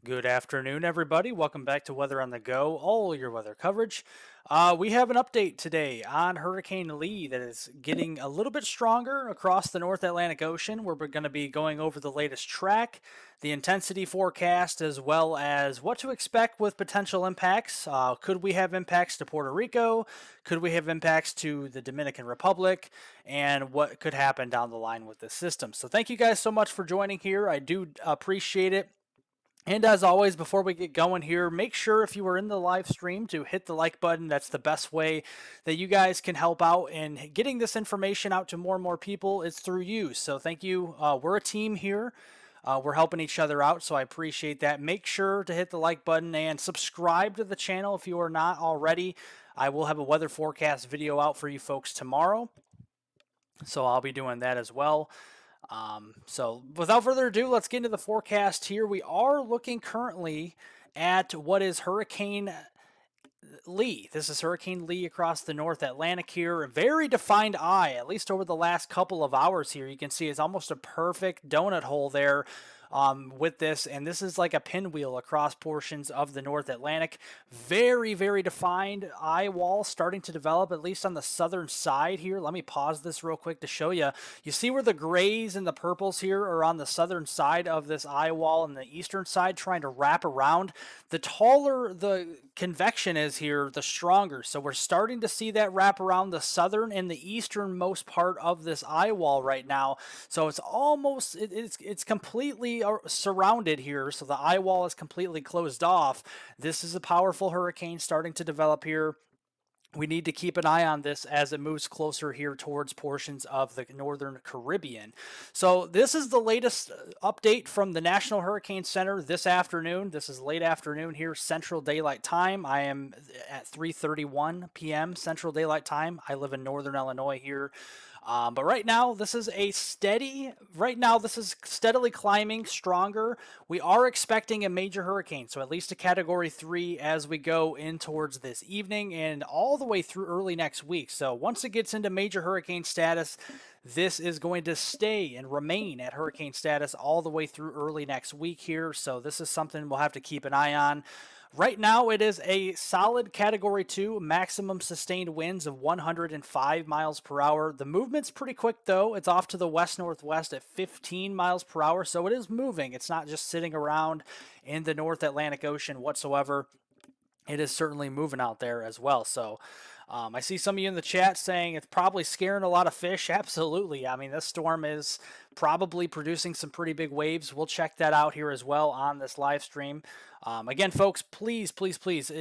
Good afternoon, everybody. Welcome back to Weather on the Go, all your weather coverage. We have an update today on Hurricane Lee that is getting a little bit stronger across the North Atlantic Ocean. We're going to be going over the latest track, the intensity forecast, as well as what to expect with potential impacts. Could we have impacts to Puerto Rico? Could we have impacts to the Dominican Republic? And what could happen down the line with this system? So, thank you guys so much for joining here. I do appreciate it. And as always, before we get going here, make sure if you are in the live stream to hit the like button. That's the best way that you guys can help out in getting this information out to more and more people. It's through you. So thank you. We're a team here. We're helping each other out, so I appreciate that. Make sure to hit the like button and subscribe to the channel if you are not already. I will have a weather forecast video out for you folks tomorrow, so I'll be doing that as well. So without further ado, let's get into the forecast here. We are looking currently at what is Hurricane Lee. This is Hurricane Lee across the North Atlantic here. A very defined eye, at least over the last couple of hours here. You can see it's almost a perfect donut hole there with this, and this is like a pinwheel across portions of the North Atlantic. Very, very defined eye wall starting to develop, at least on the southern side here. Let me pause this real quick to show you. You see where the grays and the purples here are on the southern side of this eye wall and the eastern side trying to wrap around. The taller the convection is here, the stronger. So we're starting to see that wrap around the southern and the easternmost part of this eye wall right now. So it's almost, it's completely surrounded here. So the eye wall is completely closed off. This is a powerful hurricane starting to develop here. We need to keep an eye on this as it moves closer here towards portions of the northern Caribbean. So this is the latest update from the National Hurricane Center this afternoon. This is late afternoon here, Central Daylight Time. I am at 3:31 p.m. Central Daylight Time. I live in northern Illinois here. But right now, this is steadily climbing stronger. We are expecting a major hurricane, so at least a Category 3 as we go in towards this evening and all the way through early next week. So once it gets into major hurricane status, this is going to stay and remain at hurricane status all the way through early next week here. So this is something we'll have to keep an eye on. Right now, it is a solid Category 2, maximum sustained winds of 105 miles per hour. The movement's pretty quick, though. It's off to the west-northwest at 15 miles per hour, so it is moving. It's not just sitting around in the North Atlantic Ocean whatsoever. It is certainly moving out there as well. So I see some of you in the chat saying it's probably scaring a lot of fish. Absolutely. I mean, this storm is probably producing some pretty big waves. We'll check that out here as well on this live stream. Again, folks, please, please, please,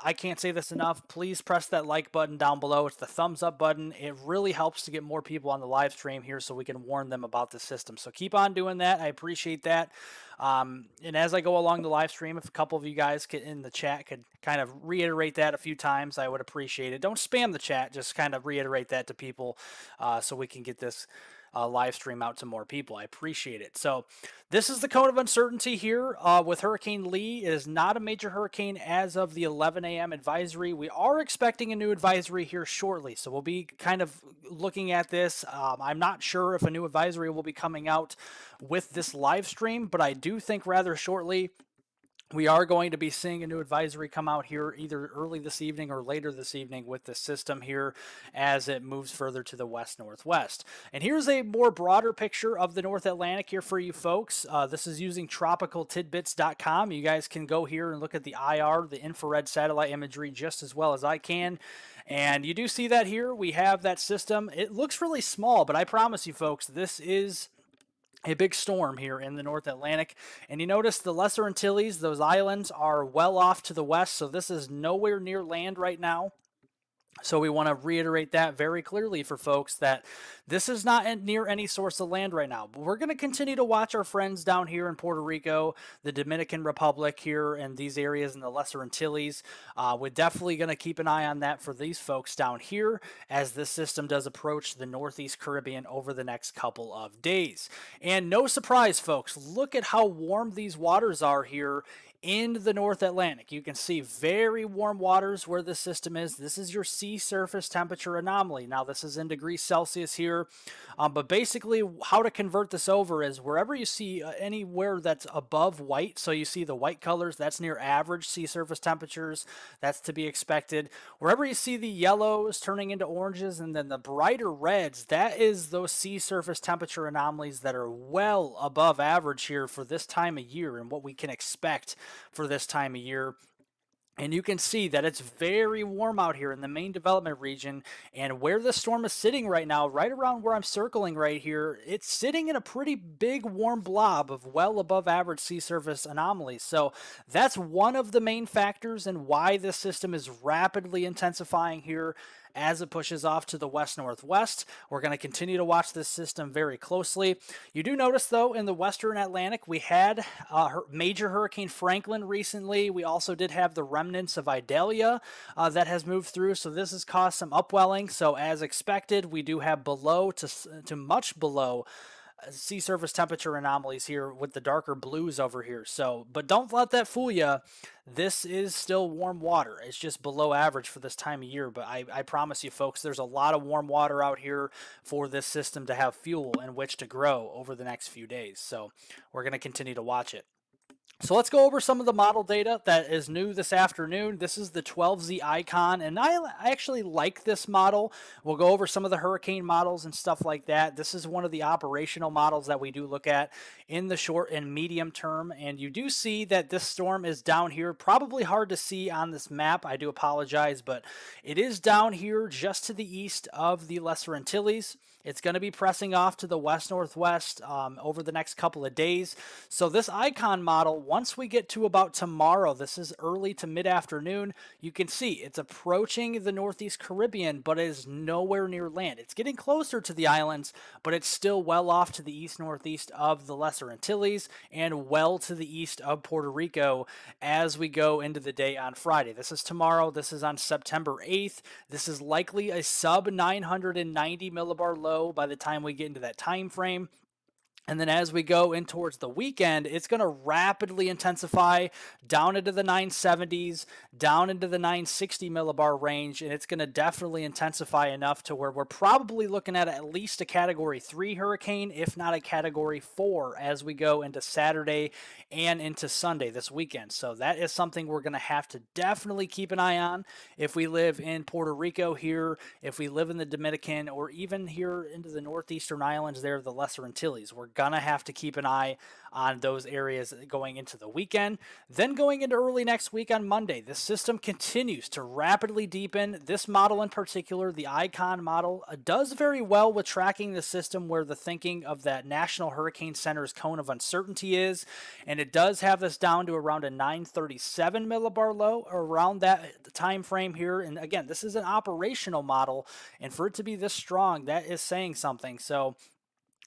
I can't say this enough. Please press that like button down below. It's the thumbs up button. It really helps to get more people on the live stream here so we can warn them about the system. So keep on doing that. I appreciate that. And as I go along the live stream, if a couple of you guys in the chat could kind of reiterate that a few times, I would appreciate it. Don't spam the chat, just kind of reiterate that to people so we can get this live stream out to more people. I appreciate it. So this is the cone of uncertainty here with Hurricane Lee. It is not a major hurricane as of the 11 a.m. advisory. We are expecting a new advisory here shortly, so we'll be kind of looking at this. I'm not sure if a new advisory will be coming out with this live stream, but I do think rather shortly we are going to be seeing a new advisory come out here either early this evening or later this evening with the system here as it moves further to the west-northwest. And here's a more broader picture of the North Atlantic here for you folks. This is using tropicaltidbits.com. You guys can go here and look at the IR, the infrared satellite imagery, just as well as I can. And you do see that here. We have that system. It looks really small, but I promise you folks, this is a big storm here in the North Atlantic. And you notice the Lesser Antilles, those islands are well off to the west, so this is nowhere near land right now. So we want to reiterate that very clearly for folks that this is not near any source of land right now. But we're going to continue to watch our friends down here in Puerto Rico, the Dominican Republic here, and these areas in the Lesser Antilles. We're definitely going to keep an eye on that for these folks down here as this system does approach the Northeast Caribbean over the next couple of days. And no surprise, folks, look at how warm these waters are here in the North Atlantic. You can see very warm waters where the system is. This is your sea surface temperature anomaly. Now, this is in degrees Celsius here, but basically, how to convert this over is wherever you see anywhere that's above white, so you see the white colors, that's near average sea surface temperatures, that's to be expected. Wherever you see the yellows turning into oranges and then the brighter reds, that is those sea surface temperature anomalies that are well above average here for this time of year and what we can expect for this time of year. And you can see that it's very warm out here in the main development region. And where the storm is sitting right now, right around where I'm circling right here, it's sitting in a pretty big warm blob of well above average sea surface anomalies. So that's one of the main factors in why this system is rapidly intensifying here as it pushes off to the west-northwest. We're going to continue to watch this system very closely. You do notice, though, in the western Atlantic, we had major Hurricane Franklin recently. We also did have the remnants of Idalia that has moved through, so this has caused some upwelling. So as expected, we do have below to much below sea surface temperature anomalies here with the darker blues over here. So, but don't let that fool you. This is still warm water. It's just below average for this time of year. But I promise you, folks, there's a lot of warm water out here for this system to have fuel in which to grow over the next few days. So we're going to continue to watch it. So let's go over some of the model data that is new this afternoon. This is the 12Z Icon, and I actually like this model. We'll go over some of the hurricane models and stuff like that. This is one of the operational models that we do look at in the short and medium term, and you do see that this storm is down here. Probably hard to see on this map. I do apologize, but it is down here just to the east of the Lesser Antilles. It's going to be pressing off to the west-northwest over the next couple of days. So this Icon model, once we get to about tomorrow, this is early to mid-afternoon, you can see it's approaching the Northeast Caribbean, but it is nowhere near land. It's getting closer to the islands, but it's still well off to the east-northeast of the Lesser Antilles and well to the east of Puerto Rico as we go into the day on Friday. This is tomorrow. This is on September 8th. This is likely a sub 990 millibar low by the time we get into that time frame. And then as we go in towards the weekend, it's going to rapidly intensify down into the 970s, down into the 960 millibar range, and it's going to definitely intensify enough to where we're probably looking at least a Category 3 hurricane, if not a Category 4, as we go into Saturday and into Sunday this weekend. So that is something we're going to have to definitely keep an eye on if we live in Puerto Rico here, if we live in the Dominican, or even here into the northeastern islands there, the Lesser Antilles. We're gonna have to keep an eye on those areas going into the weekend. Then going into early next week on Monday, this system continues to rapidly deepen. This model in particular, the Icon model, does very well with tracking the system where the thinking of that National Hurricane Center's cone of uncertainty is, and it does have this down to around a 937 millibar low around that time frame here. And again, this is an operational model, and for it to be this strong, that is saying something. So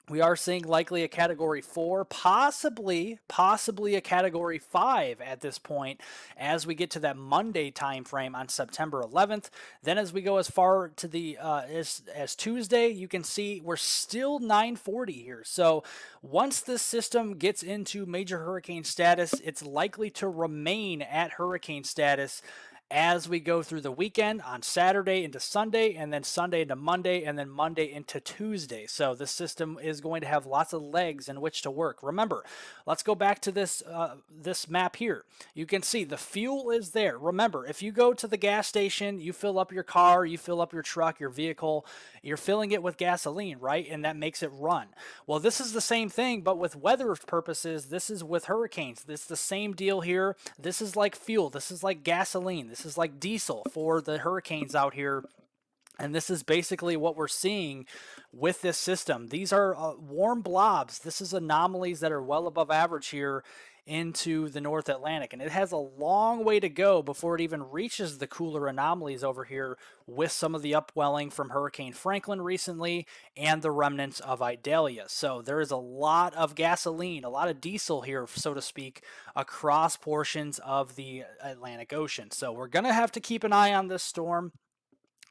we are seeing likely a Category 4, possibly a Category 5 at this point as we get to that Monday time frame on September 11th. Then as we go as far to the as Tuesday, you can see we're still 940 here. So once this system gets into major hurricane status, it's likely to remain at hurricane status as we go through the weekend on Saturday into Sunday, and then Sunday into Monday, and then Monday into Tuesday. So this system is going to have lots of legs in which to work. Remember, let's go back to this this map here. You can see the fuel is there. Remember, if you go to the gas station, you fill up your car, you fill up your truck, your vehicle, you're filling it with gasoline, right? And that makes it run. Well, this is the same thing, but with weather purposes, this is with hurricanes. This is the same deal here. This is like fuel. This is like gasoline. This is like diesel for the hurricanes out here. And this is basically what we're seeing with this system. These are warm blobs. This is anomalies that are well above average here into the North Atlantic. And it has a long way to go before it even reaches the cooler anomalies over here with some of the upwelling from Hurricane Franklin recently and the remnants of Idalia. So there is a lot of gasoline, a lot of diesel here, so to speak, across portions of the Atlantic Ocean. So we're going to have to keep an eye on this storm.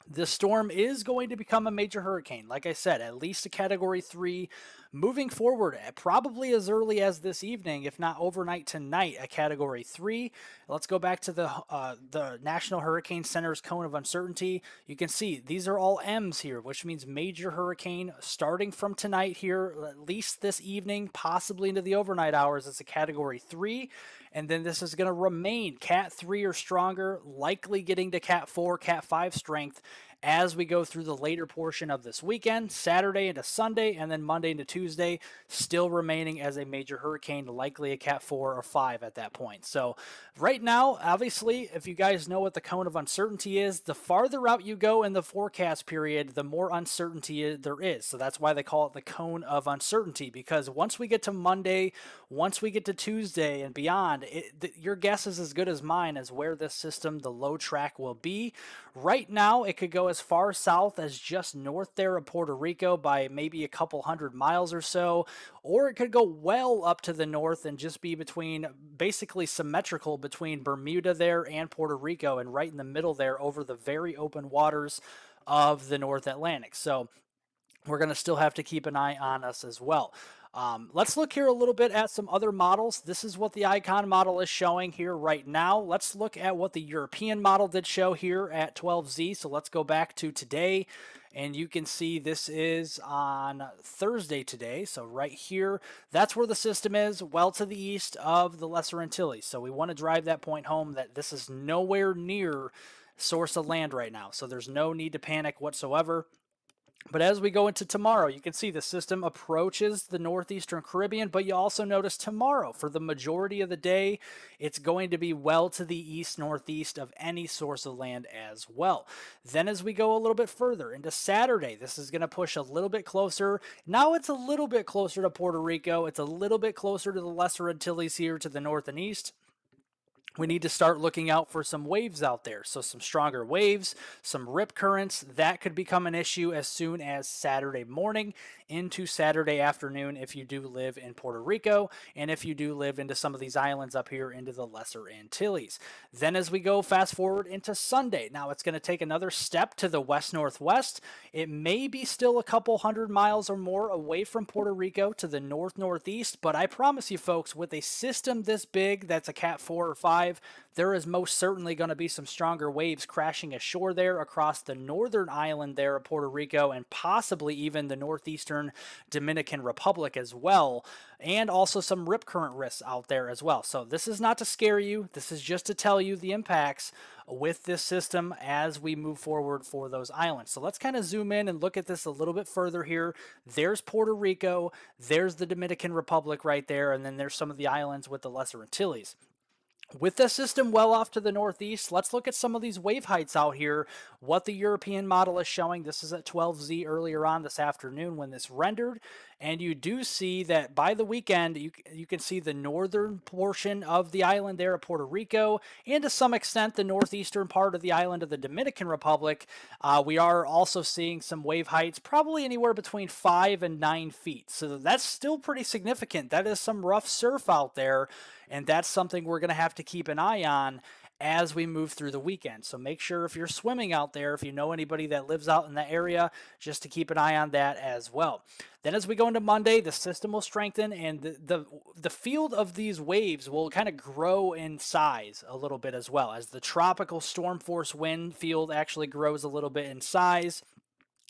This storm is going to become a major hurricane. Like I said, at least a Category 3, Moving forward, probably as early as this evening, if not overnight tonight, a Category 3. Let's go back to the National Hurricane Center's cone of uncertainty. You can see these are all M's here, which means major hurricane starting from tonight here, at least this evening, possibly into the overnight hours. It's a Category 3. And then this is going to remain Cat 3 or stronger, likely getting to Cat 4, Cat 5 strength as we go through the later portion of this weekend, Saturday into Sunday, and then Monday into Tuesday, still remaining as a major hurricane, likely a Cat 4 or 5 at that point. So right now, obviously, if you guys know what the cone of uncertainty is, the farther out you go in the forecast period, the more uncertainty there is. So that's why they call it the cone of uncertainty, because once we get to Monday, once we get to Tuesday and beyond, your guess is as good as mine as where this system, the low track, will be. Right now, it could go as far south as just north there of Puerto Rico by maybe a couple hundred miles or so, or it could go well up to the north and just be between, basically symmetrical between Bermuda there and Puerto Rico, and right in the middle there over the very open waters of the North Atlantic. So we're going to still have to keep an eye on us as well. Let's look here a little bit at some other models. This is what the Icon model is showing here right now. Let's look at what the European model did show here at 12Z. So let's go back to today, and you can see this is on Thursday today. So right here, that's where the system is, well to the east of the Lesser Antilles. So we want to drive that point home that this is nowhere near source of land right now. So there's no need to panic whatsoever. But as we go into tomorrow, you can see the system approaches the northeastern Caribbean, but you also notice tomorrow, for the majority of the day, it's going to be well to the east-northeast of any source of land as well. Then as we go a little bit further into Saturday, this is going to push a little bit closer. Now it's a little bit closer to Puerto Rico. It's a little bit closer to the Lesser Antilles here to the north and east. We need to start looking out for some waves out there. So some stronger waves, some rip currents, that could become an issue as soon as Saturday morning into Saturday afternoon if you do live in Puerto Rico and if you do live into some of these islands up here into the Lesser Antilles. Then as we go fast forward into Sunday, now it's going to take another step to the west-northwest. It may be still a couple hundred miles or more away from Puerto Rico to the north-northeast, but I promise you folks, with a system this big that's a Cat 4 or 5, there is most certainly going to be some stronger waves crashing ashore there across the northern island there of Puerto Rico and possibly even the northeastern Dominican Republic as well, and also some rip current risks out there as well. So this is not to scare you. This is just to tell you the impacts with this system as we move forward for those islands. So let's kind of zoom in and look at this a little bit further here. There's Puerto Rico, there's the Dominican Republic right there, and then there's some of the islands with the Lesser Antilles. With the system well off to the northeast, let's look at some of these wave heights out here, what the European model is showing. This is at 12Z earlier on this afternoon when this rendered, and you do see that by the weekend, you can see the northern portion of the island there of Puerto Rico, and to some extent the northeastern part of the island of the Dominican Republic. We are also seeing some wave heights, probably anywhere between 5 and 9 feet. So that's still pretty significant. That is some rough surf out there. And that's something we're going to have to keep an eye on as we move through the weekend. So make sure if you're swimming out there, if you know anybody that lives out in that area, just to keep an eye on that as well. Then as we go into Monday, the system will strengthen and the field of these waves will kind of grow in size a little bit as well, as the tropical storm force wind field actually grows a little bit in size.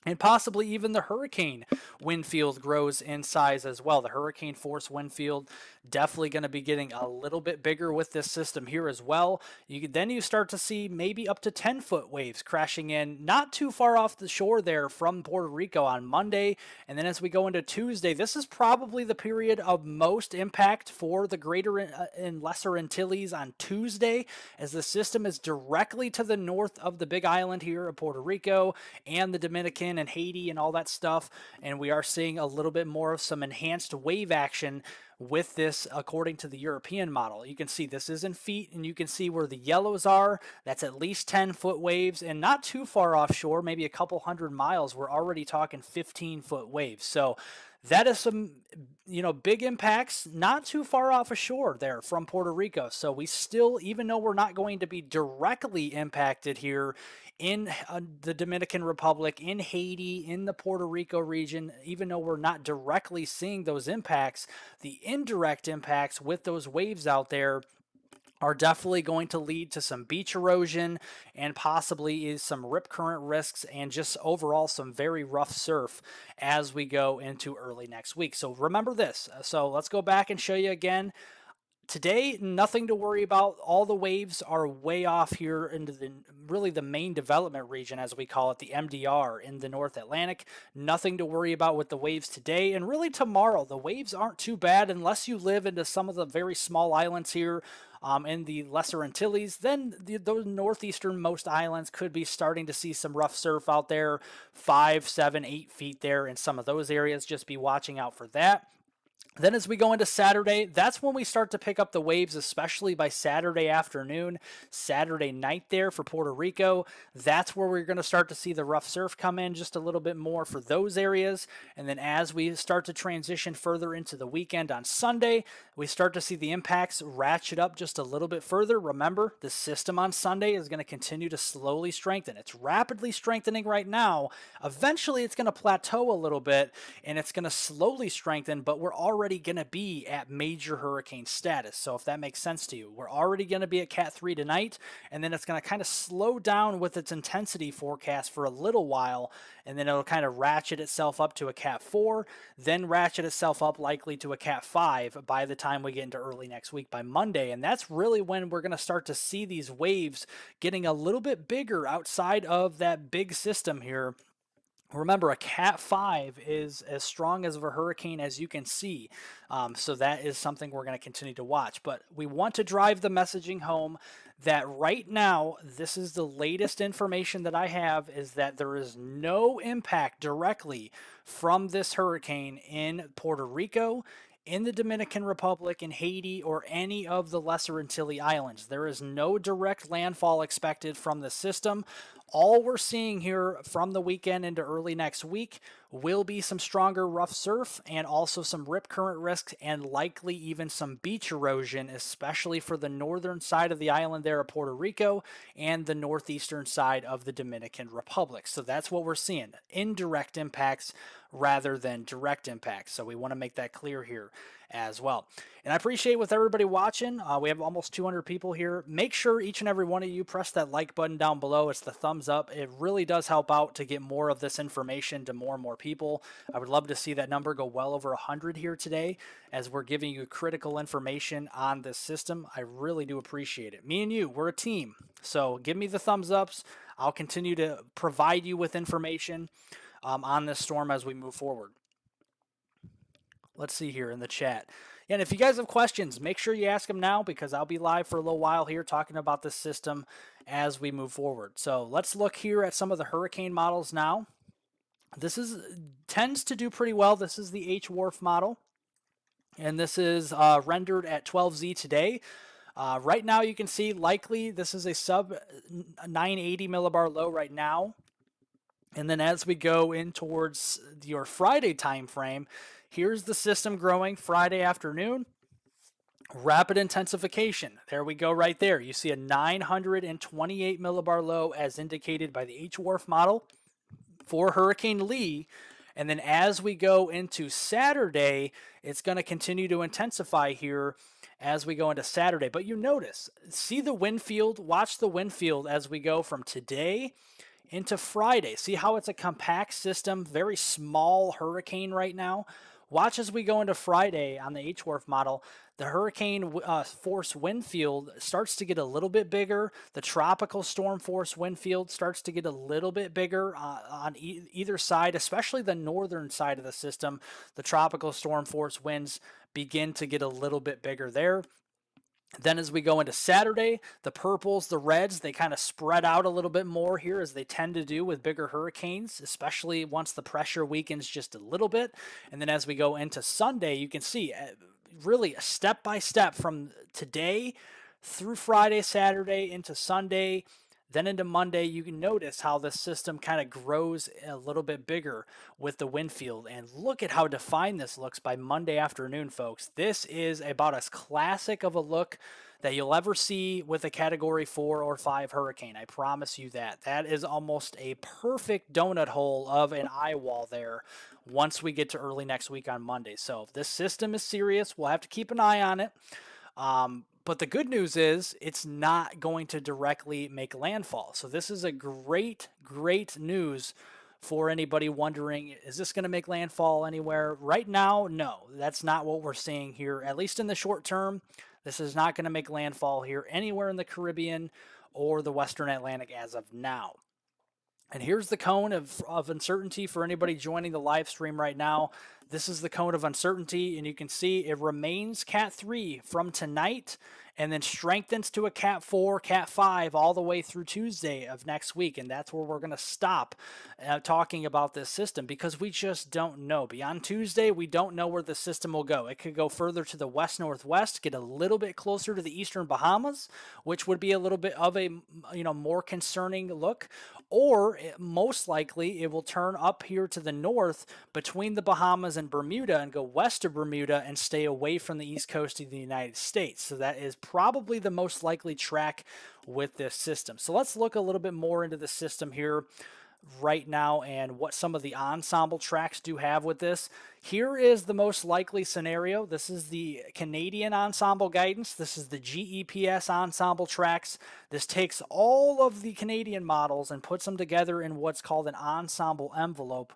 And possibly even the hurricane wind field grows in size as well. The hurricane force wind field definitely going to be getting a little bit bigger with this system here as well. Then you start to see maybe up to 10-foot waves crashing in not too far off the shore there from Puerto Rico on Monday. And then as we go into Tuesday, this is probably the period of most impact for the greater and lesser Antilles on Tuesday, as the system is directly to the north of the big island here of Puerto Rico and the Dominican and Haiti and all that stuff. And we are seeing a little bit more of some enhanced wave action with this according to the European model. You can see this is in feet, and you can see where the yellows are. That's at least 10-foot waves, and not too far offshore, maybe a couple hundred miles, we're already talking 15-foot waves. So that is some, big impacts not too far off ashore there from Puerto Rico. So we still, even though we're not going to be directly impacted here in the Dominican Republic, in Haiti, in the Puerto Rico region, even though we're not directly seeing those impacts, the indirect impacts with those waves out there are definitely going to lead to some beach erosion and possibly some rip current risks and just overall some very rough surf as we go into early next week. So remember this. So let's go back and show you again. Today, nothing to worry about. All the waves are way off here into the main development region, as we call it, the MDR in the North Atlantic. Nothing to worry about with the waves today. And really tomorrow, the waves aren't too bad unless you live into some of the very small islands here in the Lesser Antilles. Then those northeasternmost islands could be starting to see some rough surf out there, 5, 7, 8 feet there in some of those areas. Just be watching out for that. Then as we go into Saturday, that's when we start to pick up the waves, especially by Saturday afternoon, Saturday night there for Puerto Rico. That's where we're going to start to see the rough surf come in just a little bit more for those areas. And then as we start to transition further into the weekend on Sunday, we start to see the impacts ratchet up just a little bit further. Remember, the system on Sunday is going to continue to slowly strengthen. It's rapidly strengthening right now. Eventually, it's going to plateau a little bit, and it's going to slowly strengthen, but we're already going to be at major hurricane status. So if that makes sense to you, we're already going to be at Cat 3 tonight, and then it's going to kind of slow down with its intensity forecast for a little while, and then it'll kind of ratchet itself up to a Cat 4, then ratchet itself up likely to a Cat 5 by the time we get into early next week by Monday. And that's really when we're going to start to see these waves getting a little bit bigger outside of that big system here. Remember, a Cat 5 is as strong as a hurricane as you can see. So that is something we're going to continue to watch. But we want to drive the messaging home that right now, this is the latest information that I have, is that there is no impact directly from this hurricane in Puerto Rico, in the Dominican Republic, in Haiti, or any of the Lesser Antilles Islands. There is no direct landfall expected from the system. All we're seeing here from the weekend into early next week will be some stronger rough surf and also some rip current risks and likely even some beach erosion, especially for the northern side of the island there of Puerto Rico and the northeastern side of the Dominican Republic. So that's what we're seeing, indirect impacts rather than direct impacts. So we want to make that clear here as well. And I appreciate with everybody watching. We have almost 200 people here. Make sure each and every one of you press that like button down below. It's the thumbs up. It really does help out to get more of this information to more and more people. I would love to see that number go well over 100 here today as we're giving you critical information on this system. I really do appreciate it. Me and you, we're a team. So give me the thumbs ups. I'll continue to provide you with information on this storm as we move forward. Let's see here in the chat. And if you guys have questions, make sure you ask them now because I'll be live for a little while here talking about this system as we move forward. So let's look here at some of the hurricane models now. This tends to do pretty well. This is the H-Wharf model, and this is rendered at 12Z today. Right now you can see likely this is a sub 980 millibar low right now. And then as we go in towards your Friday time frame, here's the system growing Friday afternoon. Rapid intensification. There we go right there. You see a 928 millibar low as indicated by the H-Wharf model for Hurricane Lee. And then as we go into Saturday, it's going to continue to intensify here as we go into Saturday. But you notice, see the wind field, watch the wind field as we go from today into Friday. See how it's a compact system, very small hurricane right now. Watch as we go into Friday on the H-Wharf model, the hurricane force wind field starts to get a little bit bigger. The tropical storm force wind field starts to get a little bit bigger on either side, especially the northern side of the system. The tropical storm force winds begin to get a little bit bigger there. Then as we go into Saturday, the purples, the reds, they kind of spread out a little bit more here as they tend to do with bigger hurricanes, especially once the pressure weakens just a little bit. And then as we go into Sunday, you can see really a step by step from today through Friday, Saturday into Sunday. Then into Monday, you can notice how the system kind of grows a little bit bigger with the wind field. And look at how defined this looks by Monday afternoon, folks. This is about as classic of a look that you'll ever see with a Category 4 or 5 hurricane. I promise you that. That is almost a perfect donut hole of an eye wall there once we get to early next week on Monday. So this system is serious. We'll have to keep an eye on it. But the good news is it's not going to directly make landfall. So this is a great, great news for anybody wondering, is this going to make landfall anywhere? Right now, no, that's not what we're seeing here, at least in the short term. This is not going to make landfall here anywhere in the Caribbean or the Western Atlantic as of now. And here's the cone of uncertainty for anybody joining the live stream right now. This is the cone of uncertainty, and you can see it remains Cat 3 from tonight and then strengthens to a Cat 4, Cat 5 all the way through Tuesday of next week. And that's where we're going to stop talking about this system because we just don't know. Beyond Tuesday, we don't know where the system will go. It could go further to the west-northwest, get a little bit closer to the eastern Bahamas, which would be a little bit of a more concerning look. Or most likely it will turn up here to the north between the Bahamas and Bermuda and go west of Bermuda and stay away from the east coast of the United States. So that is probably the most likely track with this system. So let's look a little bit more into the system here right now and what some of the ensemble tracks do have with this. Here is the most likely scenario. This is the Canadian ensemble guidance. This is the GEPS ensemble tracks. This takes all of the Canadian models and puts them together in what's called an ensemble envelope.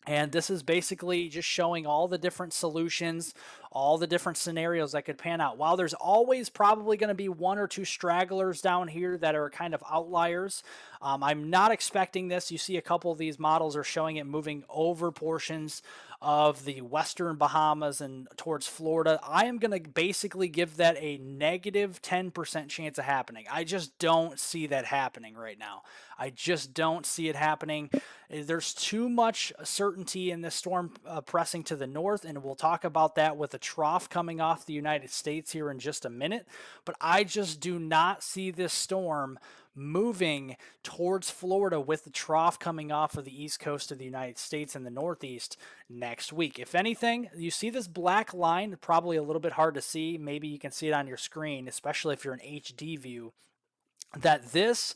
And this is basically just showing all the different solutions, all the different scenarios that could pan out. While there's always probably going to be one or two stragglers down here that are kind of outliers, I'm not expecting this. You see a couple of these models are showing it moving over portions of the western Bahamas and towards Florida. I am going to basically give that a negative 10% chance of happening. I just don't see that happening right now. I just don't see it happening. There's too much certainty in this storm pressing to the north, and we'll talk about that with a trough coming off the United States here in just a minute. But I just do not see this storm moving towards Florida with the trough coming off of the east coast of the United States and the Northeast next week. If anything, you see this black line, probably a little bit hard to see. Maybe you can see it on your screen, especially if you're an HD view, that this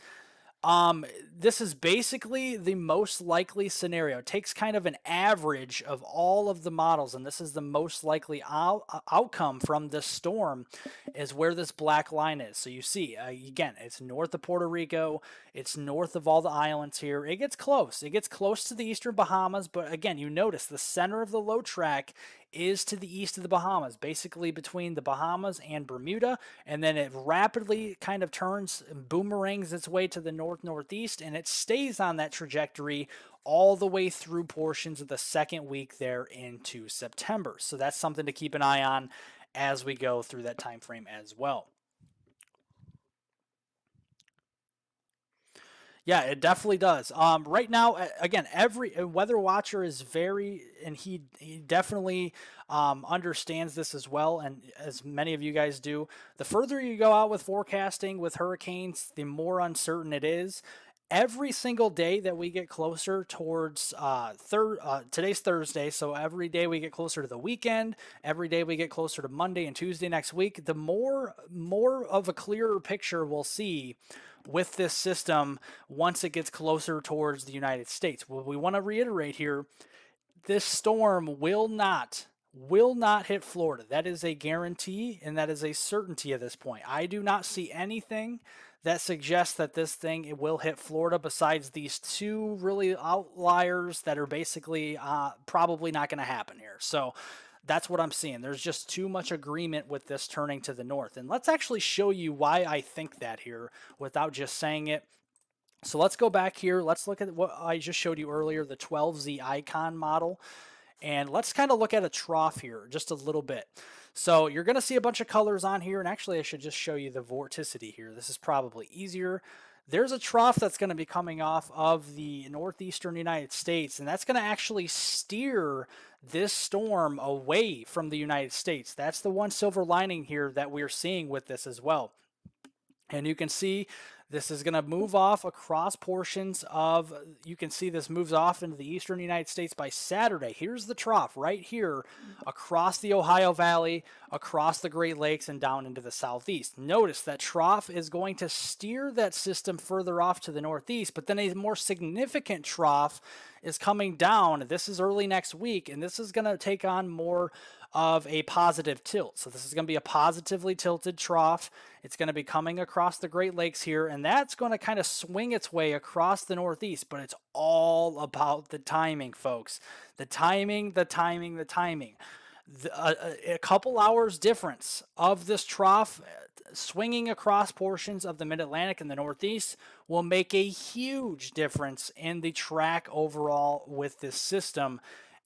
is basically the most likely scenario. It takes kind of an average of all of the models, and this is the most likely outcome from this storm is where this black line is. So you see, again, it's north of Puerto Rico. It's north of all the islands here. It gets close. It gets close to the eastern Bahamas, but again, you notice the center of the low track is to the east of the Bahamas, basically between the Bahamas and Bermuda, and then it rapidly kind of turns and boomerangs its way to the northeast, and it stays on that trajectory all the way through portions of the second week there into September. So that's something to keep an eye on as we go through that time frame as well. Yeah, it definitely does. Right now, again, every weather watcher is and he definitely understands this as well, and as many of you guys do. The further you go out with forecasting with hurricanes, the more uncertain it is. Every single day that we get closer towards today's Thursday, so every day we get closer to the weekend, every day we get closer to Monday and Tuesday next week, the more of a clearer picture we'll see with this system once it gets closer towards the United States. What we want to reiterate here, this storm will not hit Florida. That is a guarantee, and that is a certainty at this point. I do not see anything that suggests that this thing will hit Florida besides these two really outliers that are basically probably not going to happen here. So that's what I'm seeing. There's just too much agreement with this turning to the north. And let's actually show you why I think that here without just saying it. So let's go back here. Let's look at what I just showed you earlier, the 12Z icon model. And let's kind of look at a trough here just a little bit. So you're going to see a bunch of colors on here. And actually, I should just show you the vorticity here. This is probably easier. There's a trough that's going to be coming off of the northeastern United States, and that's going to actually steer this storm away from the United States. That's the one silver lining here that we're seeing with this as well. And you can see This is going to move off across portions of, you can see this moves off into the eastern United States by Saturday. Here's the trough right here across the Ohio Valley, across the Great Lakes, and down into the southeast. Notice that trough is going to steer that system further off to the northeast, but then a more significant trough is coming down. This is early next week, and this is going to take on more of a positive tilt. So this is going to be a positively tilted trough. It's going to be coming across the Great Lakes here, and that's going to kind of swing its way across the northeast, but it's all about the timing, folks. The timing, the timing, the timing. A couple hours difference of this trough swinging across portions of the mid-Atlantic and the Northeast will make a huge difference in the track overall with this system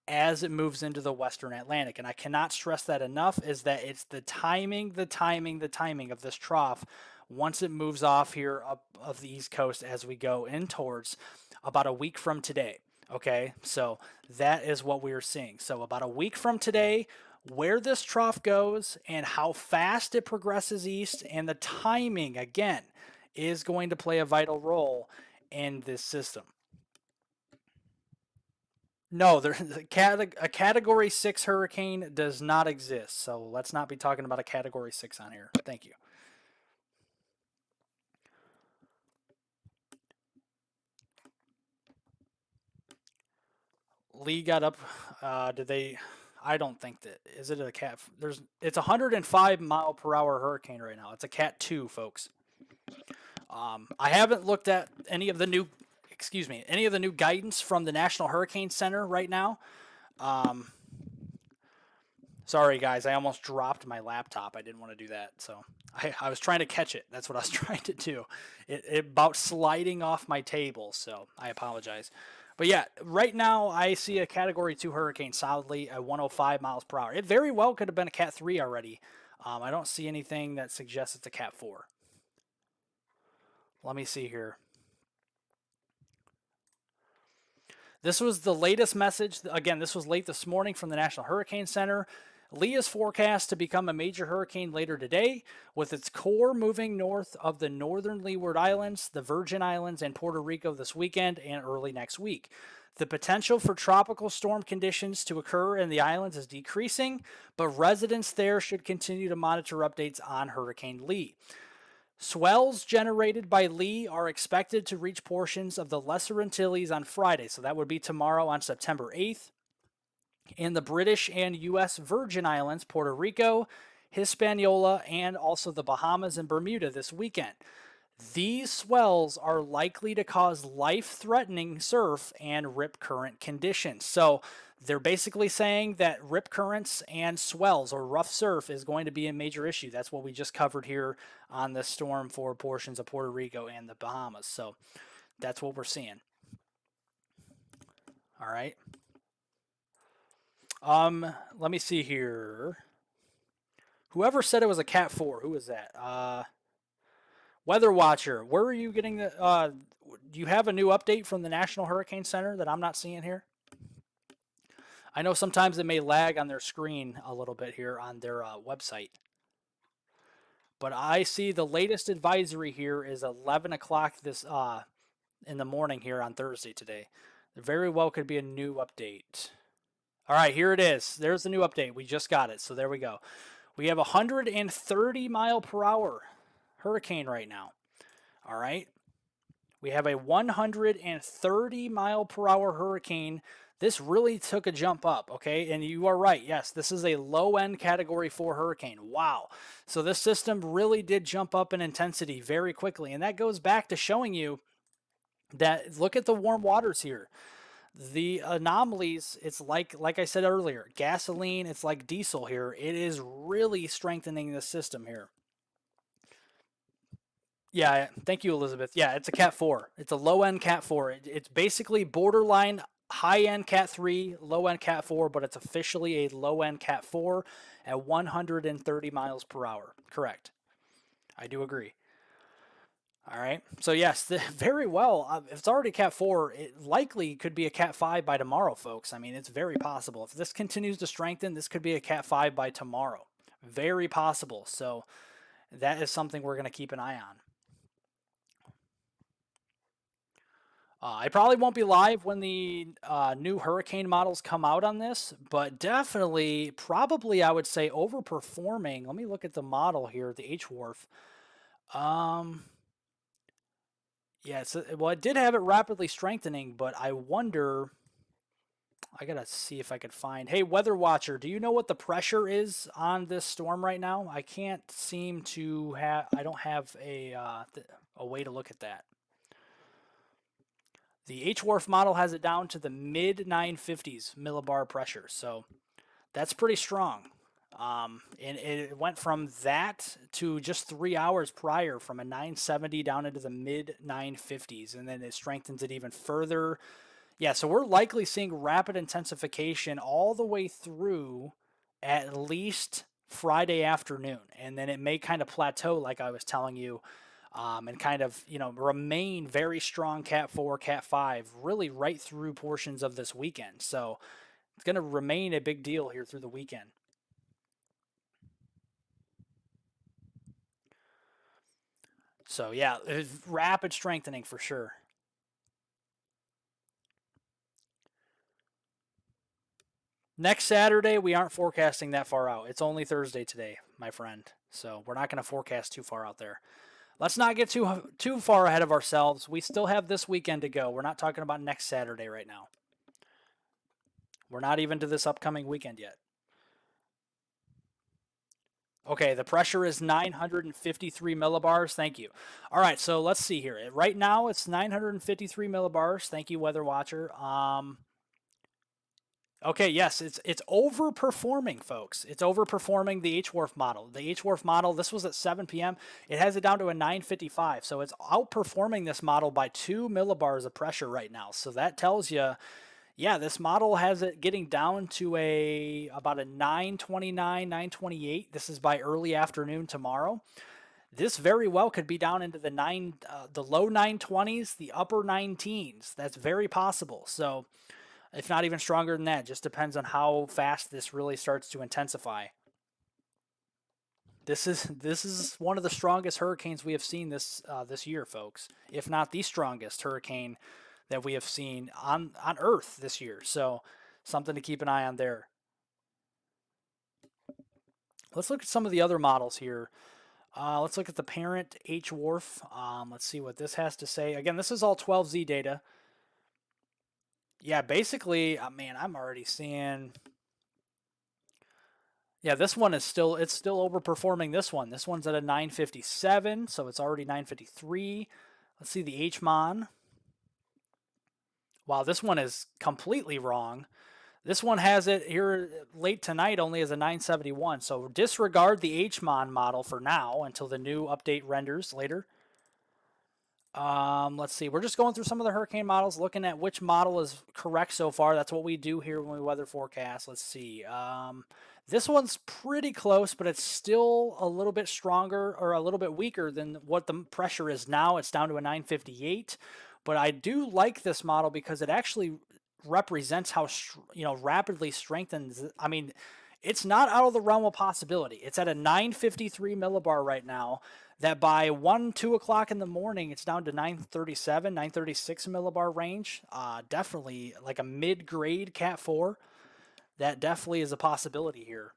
as it moves into the Western Atlantic. And I cannot stress that enough, is that it's the timing, the timing, the timing of this trough once it moves off here up of the East Coast as we go in towards about a week from today. Okay, so that is what we are seeing. So about a week from today, where this trough goes and how fast it progresses east, and the timing, again, is going to play a vital role in this system. No, a Category 6 hurricane does not exist, so let's not be talking about a Category 6 on here. Thank you. Lee got up. Did they? I don't think that. Is it a cat? It's a 105-mile-per-hour hurricane right now. It's a Cat 2, folks. I haven't looked at any of the new guidance from the National Hurricane Center right now. Sorry, guys, I almost dropped my laptop. I didn't want to do that, so I was trying to catch it. That's what I was trying to do. It about sliding off my table, so I apologize. But yeah, right now I see a Category 2 hurricane solidly at 105 miles per hour. It very well could have been a Cat 3 already. I don't see anything that suggests it's a Cat 4. Let me see here. This was the latest message. Again, this was late this morning from the National Hurricane Center. Lee is forecast to become a major hurricane later today, with its core moving north of the northern Leeward Islands, the Virgin Islands, and Puerto Rico this weekend and early next week. The potential for tropical storm conditions to occur in the islands is decreasing, but residents there should continue to monitor updates on Hurricane Lee. Swells generated by Lee are expected to reach portions of the Lesser Antilles on Friday, so that would be tomorrow on September 8th. In the British and U.S. Virgin Islands, Puerto Rico, Hispaniola, and also the Bahamas and Bermuda this weekend. These swells are likely to cause life-threatening surf and rip current conditions. So they're basically saying that rip currents and swells or rough surf is going to be a major issue. That's what we just covered here on the storm for portions of Puerto Rico and the Bahamas. So that's what we're seeing. All right. Let me see here. Whoever said it was a Cat 4, who was that? Weather Watcher, where are you getting the, do you have a new update from the National Hurricane Center that I'm not seeing here? I know sometimes it may lag on their screen a little bit here on their website. But I see the latest advisory here is 11 o'clock this in the morning here on Thursday today. There very well could be a new update. All right, here it is. There's the new update. We just got it. So there we go. We have a 130-mile-per-hour hurricane right now. All right. We have a 130-mile-per-hour hurricane. This really took a jump up, okay? And you are right. Yes, this is a low-end Category 4 hurricane. Wow. So this system really did jump up in intensity very quickly. And that goes back to showing you that, look at the warm waters here. The anomalies, it's like I said earlier, gasoline, it's like diesel here. It is really strengthening the system here. Yeah, thank you, Elizabeth. Yeah, it's a Cat 4. It's a low-end Cat 4. It's basically borderline high-end Cat 3, low-end Cat 4, but it's officially a low-end Cat 4 at 130 miles per hour. Correct. I do agree. All right. So yes, very well. If it's already Cat 4, it likely could be a Cat 5 by tomorrow, folks. I mean, it's very possible. If this continues to strengthen, this could be a Cat 5 by tomorrow. Very possible. So that is something we're going to keep an eye on. I probably won't be live when the new hurricane models come out on this, but definitely, probably, I would say overperforming. Let me look at the model here, the H-Wharf. Um, yeah, well, it did have it rapidly strengthening, but I wonder. I gotta see if I could find. Hey, Weather Watcher, do you know what the pressure is on this storm right now? I can't seem to have. I don't have a way to look at that. The H-Wharf model has it down to the mid 950s millibar pressure, so that's pretty strong. And it went from that to just 3 hours prior, from a 970 down into the mid 950s, and then it strengthens it even further. Yeah, so we're likely seeing rapid intensification all the way through at least Friday afternoon, and then it may kind of plateau, like I was telling you, and kind of remain very strong Cat 4, Cat 5, really right through portions of this weekend. So it's going to remain a big deal here through the weekend. So yeah, rapid strengthening for sure. Next Saturday, we aren't forecasting that far out. It's only Thursday today, my friend. So we're not going to forecast too far out there. Let's not get too far ahead of ourselves. We still have this weekend to go. We're not talking about next Saturday right now. We're not even to this upcoming weekend yet. Okay, the pressure is 953 millibars. Thank you. All right, so let's see here. Right now, it's 953 millibars. Thank you, Weather Watcher. Okay, yes, it's overperforming, folks. It's overperforming the H-Wharf model. The H-Wharf model, this was at 7 p.m. It has it down to a 955, so it's outperforming this model by 2 millibars of pressure right now. So that tells you, yeah, this model has it getting down to about a 929, 928. This is by early afternoon tomorrow. This very well could be down into the low 920s, the upper 19s. That's very possible. So if not even stronger than that. Just depends on how fast this really starts to intensify. This is one of the strongest hurricanes we have seen this year, folks. If not the strongest hurricane that we have seen on Earth this year. So something to keep an eye on there. Let's look at some of the other models here. Let's look at the parent H-Wharf. Let's see what this has to say. Again, this is all 12Z data. Yeah, basically, man, I'm already seeing. Yeah, this one is still overperforming this one. This one's at a 957, so it's already 953. Let's see the HMON. Wow, this one is completely wrong. This one has it here late tonight only as a 971. So disregard the HMON model for now until the new update renders later. Let's see. We're just going through some of the hurricane models, looking at which model is correct so far. That's what we do here when we weather forecast. Let's see. This one's pretty close, but it's still a little bit stronger or a little bit weaker than what the pressure is now. It's down to a 958. But I do like this model because it actually represents how rapidly strengthens. I mean, it's not out of the realm of possibility. It's at a 953 millibar right now. That by 2 o'clock in the morning, it's down to 937, 936 millibar range. Definitely like a mid-grade Cat 4. That definitely is a possibility here.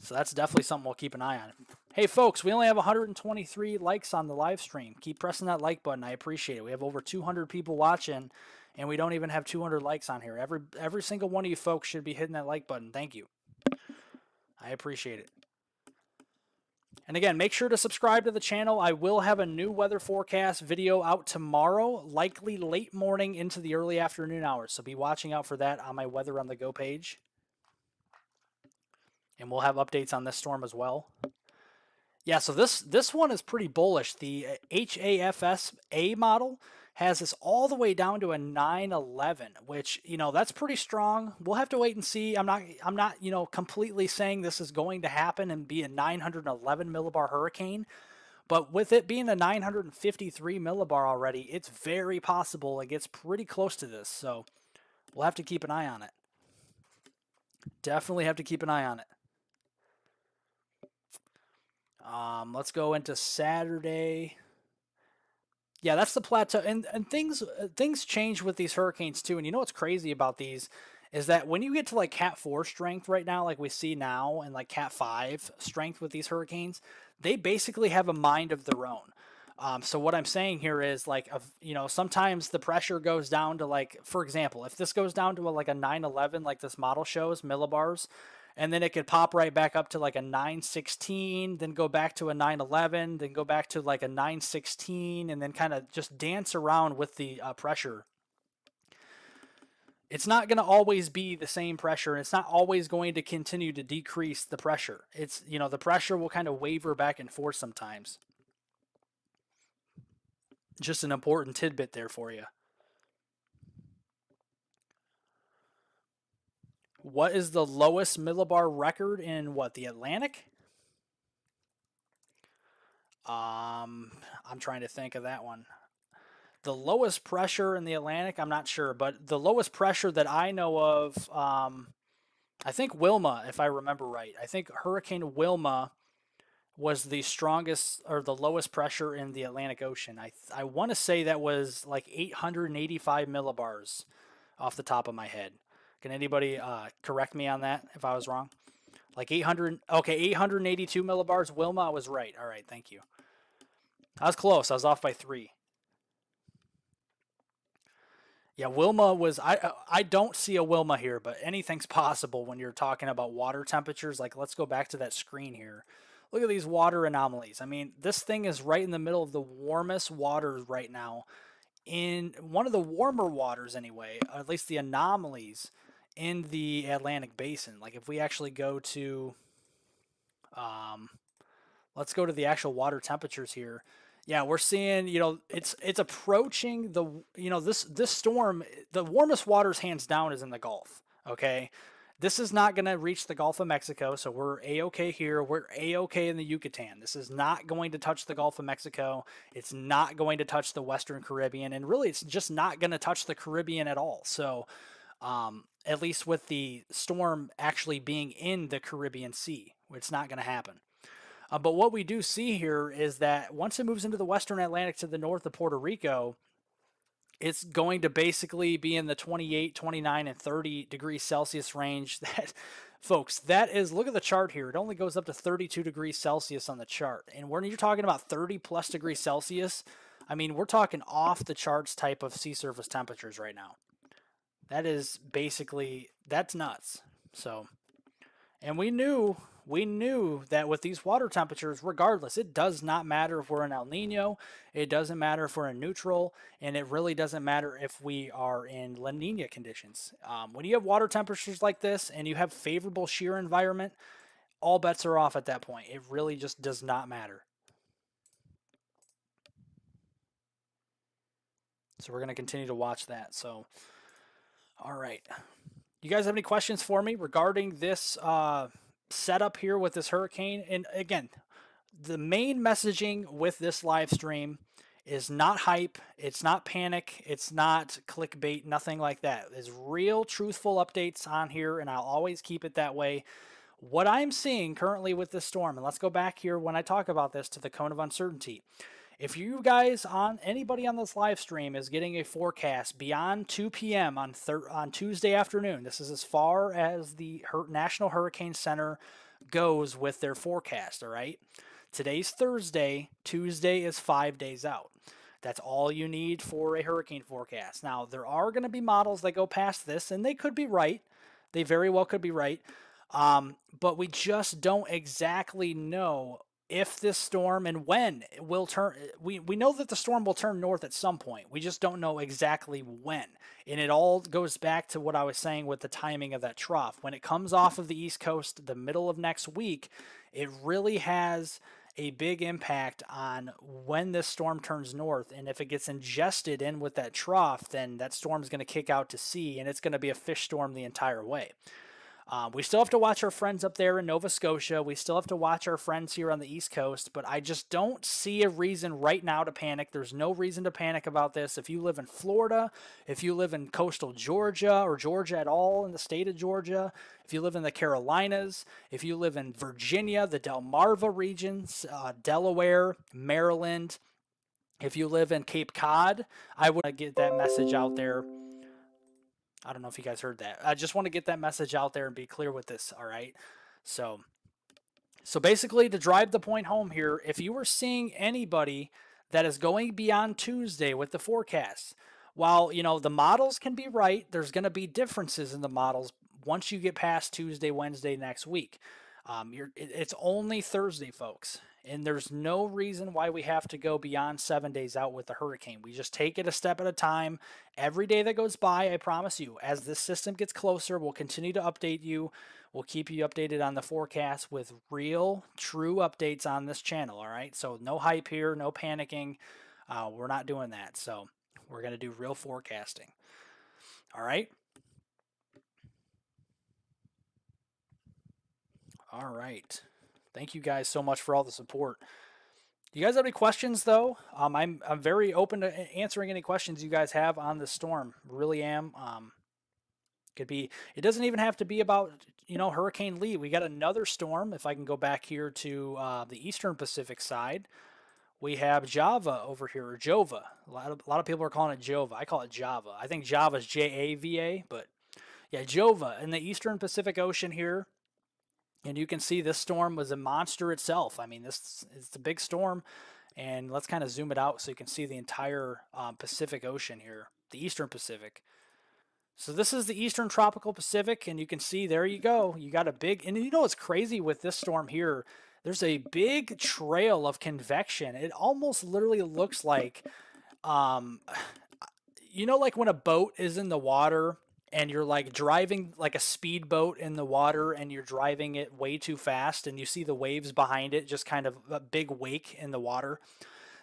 So that's definitely something we'll keep an eye on. Hey, folks, we only have 123 likes on the live stream. Keep pressing that like button. I appreciate it. We have over 200 people watching, and we don't even have 200 likes on here. Every single one of you folks should be hitting that like button. Thank you. I appreciate it. And again, make sure to subscribe to the channel. I will have a new weather forecast video out tomorrow, likely late morning into the early afternoon hours. So be watching out for that on my Weather on the Go page. And we'll have updates on this storm as well. Yeah, so this one is pretty bullish. The HAFS-A model has this all the way down to a 911, which, that's pretty strong. We'll have to wait and see. I'm not, completely saying this is going to happen and be a 911 millibar hurricane, but with it being a 953 millibar already, it's very possible it gets pretty close to this. So we'll have to keep an eye on it. Definitely have to keep an eye on it. Let's go into Saturday. Yeah, that's the plateau, and things change with these hurricanes too. And you know what's crazy about these is that when you get to like Cat 4 strength right now, like we see now, and like Cat 5 strength with these hurricanes, they basically have a mind of their own. So what I'm saying here is like, sometimes the pressure goes down to like, for example, if this goes down to like a 911, like this model shows millibars, and then it could pop right back up to like a 916, then go back to a 911, then go back to like a 916, and then kind of just dance around with the pressure. It's not going to always be the same pressure, and it's not always going to continue to decrease the pressure. It's, the pressure will kind of waver back and forth sometimes. Just an important tidbit there for you. What is the lowest millibar record in what, the Atlantic? I'm trying to think of that one. The lowest pressure in the Atlantic, I'm not sure, but the lowest pressure that I know of, I think Wilma, if I remember right. I think Hurricane Wilma was the strongest or the lowest pressure in the Atlantic Ocean. I want to say that was like 885 millibars off the top of my head. Can anybody correct me on that if I was wrong? Like 800, okay, 882 millibars. Wilma, I was right. All right, thank you. I was close. I was off by 3. Yeah, Wilma was. I don't see a Wilma here, but anything's possible when you're talking about water temperatures. Like, let's go back to that screen here. Look at these water anomalies. I mean, this thing is right in the middle of the warmest waters right now, in one of the warmer waters anyway, at least the anomalies in the Atlantic Basin. Like, if we actually go to, um, let's go to the actual water temperatures here. Yeah, we're seeing, it's approaching the, this storm, the warmest waters hands down is in the Gulf, okay? This is not going to reach the Gulf of Mexico, so we're A-okay here. We're A-okay in the Yucatan. This is not going to touch the Gulf of Mexico. It's not going to touch the Western Caribbean, and really it's just not going to touch the Caribbean at all. So, at least with the storm actually being in the Caribbean Sea, it's not going to happen. But what we do see here is that once it moves into the Western Atlantic to the north of Puerto Rico, it's going to basically be in the 28, 29, and 30 degrees Celsius range. That, folks, that is, look at the chart here. It only goes up to 32 degrees Celsius on the chart. And when you're talking about 30 plus degrees Celsius, I mean, we're talking off the charts type of sea surface temperatures right now. That is basically, that's nuts. So, and we knew that with these water temperatures, regardless, it does not matter if we're in El Nino, it doesn't matter if we're in neutral, and it really doesn't matter if we are in La Nina conditions. When you have water temperatures like this and you have favorable shear environment, all bets are off at that point. It really just does not matter. So we're going to continue to watch that. So, all right. You guys have any questions for me regarding this setup here with this hurricane? And again, the main messaging with this live stream is not hype, it's not panic, it's not clickbait, nothing like that. There's real, truthful updates on here, and I'll always keep it that way. What I'm seeing currently with this storm, and let's go back here when I talk about this to the cone of uncertainty. If you guys, on anybody on this live stream is getting a forecast beyond 2 p.m. on Tuesday afternoon, this is as far as the National Hurricane Center goes with their forecast, all right? Today's Thursday, Tuesday is 5 days out. That's all you need for a hurricane forecast. Now, there are going to be models that go past this, and they could be right. They very well could be right. But we just don't exactly know if this storm and when it will turn. We know that the storm will turn north at some point. We just don't know exactly when. And it all goes back to what I was saying with the timing of that trough. When it comes off of the East Coast the middle of next week, it really has a big impact on when this storm turns north. And if it gets ingested in with that trough, then that storm is going to kick out to sea, and it's going to be a fish storm the entire way. We still have to watch our friends up there in Nova Scotia. We still have to watch our friends here on the East Coast, but I just don't see a reason right now to panic. There's no reason to panic about this. If you live in Florida, if you live in coastal Georgia or Georgia at all in the state of Georgia, if you live in the Carolinas, if you live in Virginia, the Delmarva regions, Delaware, Maryland, If you live in Cape Cod, I would get that message out there. I don't know if you guys heard that. I just want to get that message out there and be clear with this, all right? So basically, to drive the point home here, if you were seeing anybody that is going beyond Tuesday with the forecast, while the models can be right, there's going to be differences in the models once you get past Tuesday, Wednesday next week. It's only Thursday, folks, and there's no reason why we have to go beyond 7 days out with the hurricane. We just take it a step at a time. Every day that goes by, I promise you, as this system gets closer, we'll continue to update you. We'll keep you updated on the forecast with real, true updates on this channel, all right? So no hype here, no panicking. We're not doing that. So we're going to do real forecasting, all right? All right. Thank you guys so much for all the support. Do you guys have any questions, though? I'm very open to answering any questions you guys have on the storm. Really am. Could be. It doesn't even have to be about Hurricane Lee. We got another storm. If I can go back here to the Eastern Pacific side, we have Java over here, or Jova. A lot of people are calling it Jova. I call it Java. I think Java is Java, but yeah, Jova in the Eastern Pacific Ocean here. And you can see this storm was a monster itself. I mean, this is a big storm. And let's kind of zoom it out so you can see the entire Pacific Ocean here, the Eastern Pacific. So this is the Eastern Tropical Pacific, and you can see, there you go. You got a big, and what's crazy with this storm here, there's a big trail of convection. It almost literally looks like, like when a boat is in the water and you're like driving like a speedboat in the water and you're driving it way too fast and you see the waves behind it, just kind of a big wake in the water.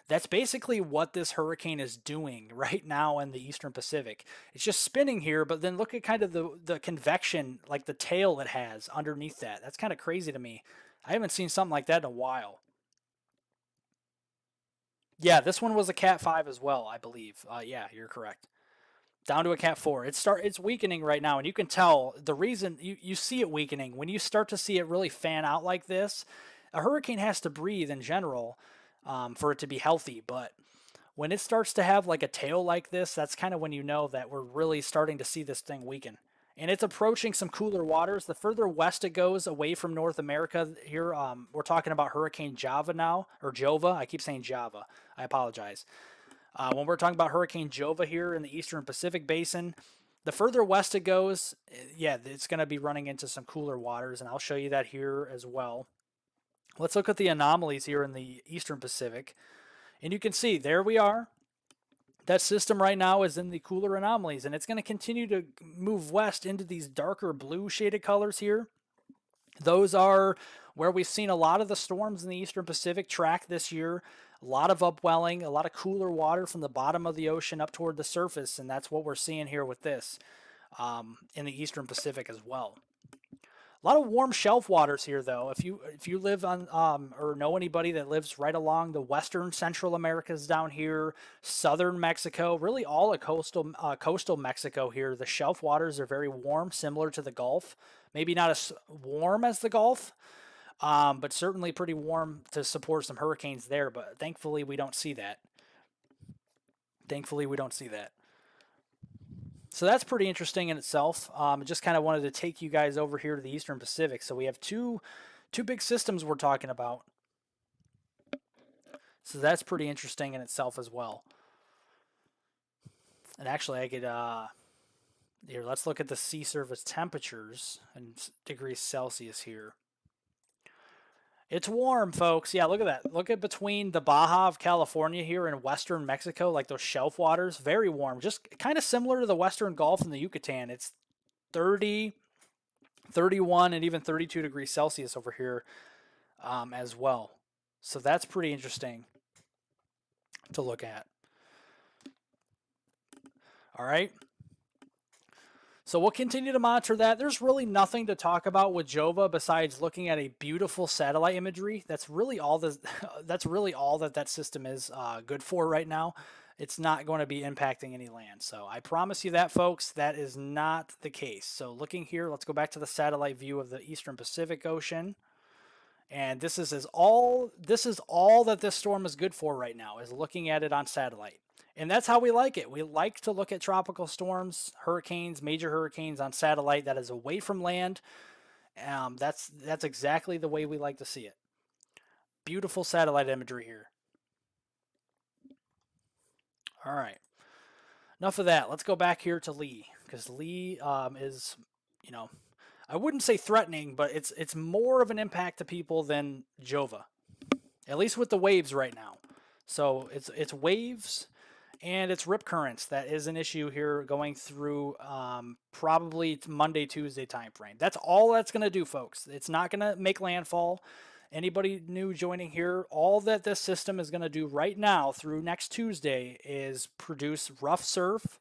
That's basically what this hurricane is doing right now in the Eastern Pacific. It's just spinning here, but then look at kind of the convection, like the tail it has underneath that. That's kind of crazy to me. I haven't seen something like that in a while. Yeah, this one was a Cat 5 as well, I believe. Yeah, you're correct. Down to a Cat 4. It's weakening right now, and you can tell the reason you see it weakening. When you start to see it really fan out like this, a hurricane has to breathe in general for it to be healthy, but when it starts to have like a tail like this, that's kind of when you know that we're really starting to see this thing weaken. And it's approaching some cooler waters. The further west it goes away from North America here, we're talking about Hurricane Java now, or Jova. I keep saying Java. I apologize. When we're talking about Hurricane Jova here in the Eastern Pacific Basin, the further west it goes, yeah, it's going to be running into some cooler waters, and I'll show you that here as well. Let's look at the anomalies here in the Eastern Pacific. And you can see, there we are. That system right now is in the cooler anomalies, and it's going to continue to move west into these darker blue shaded colors here. Those are where we've seen a lot of the storms in the Eastern Pacific track this year. A lot of upwelling, a lot of cooler water from the bottom of the ocean up toward the surface, and that's what we're seeing here with this in the Eastern Pacific as well. A lot of warm shelf waters here, though. If you live on or know anybody that lives right along the western Central Americas down here, southern Mexico, really all of coastal Mexico here, the shelf waters are very warm, similar to the Gulf. Maybe not as warm as the Gulf, but certainly pretty warm to support some hurricanes there. But thankfully, we don't see that. Thankfully, we don't see that. So that's pretty interesting in itself. Just kind of wanted to take you guys over here to the Eastern Pacific. So we have two big systems we're talking about. So that's pretty interesting in itself as well. And actually, I could here. Let's look at the sea surface temperatures in degrees Celsius here. It's warm, folks. Yeah, look at that. Look at between the Baja of California here and western Mexico, like those shelf waters, very warm. Just kind of similar to the Western Gulf and the Yucatan. It's 30, 31, and even 32 degrees Celsius over here as well. So that's pretty interesting to look at. All right. So we'll continue to monitor that. There's really nothing to talk about with Jova besides looking at a beautiful satellite imagery. That's really all that system is good for right now. It's not going to be impacting any land. So I promise you that, folks, that is not the case. So looking here, let's go back to the satellite view of the Eastern Pacific Ocean. And this is all that this storm is good for right now, is looking at it on satellite. And that's how we like it. We like to look at tropical storms, hurricanes, major hurricanes on satellite that is away from land. That's exactly the way we like to see it. Beautiful satellite imagery here. All right. Enough of that. Let's go back here to Lee, because Lee is, you know, I wouldn't say threatening, but it's more of an impact to people than Jova, at least with the waves right now. So it's waves and it's rip currents that is an issue here going through probably Monday, Tuesday time frame. That's all that's going to do, folks. It's not going to make landfall. Anybody new joining here, all that this system is going to do right now through next Tuesday is produce rough surf,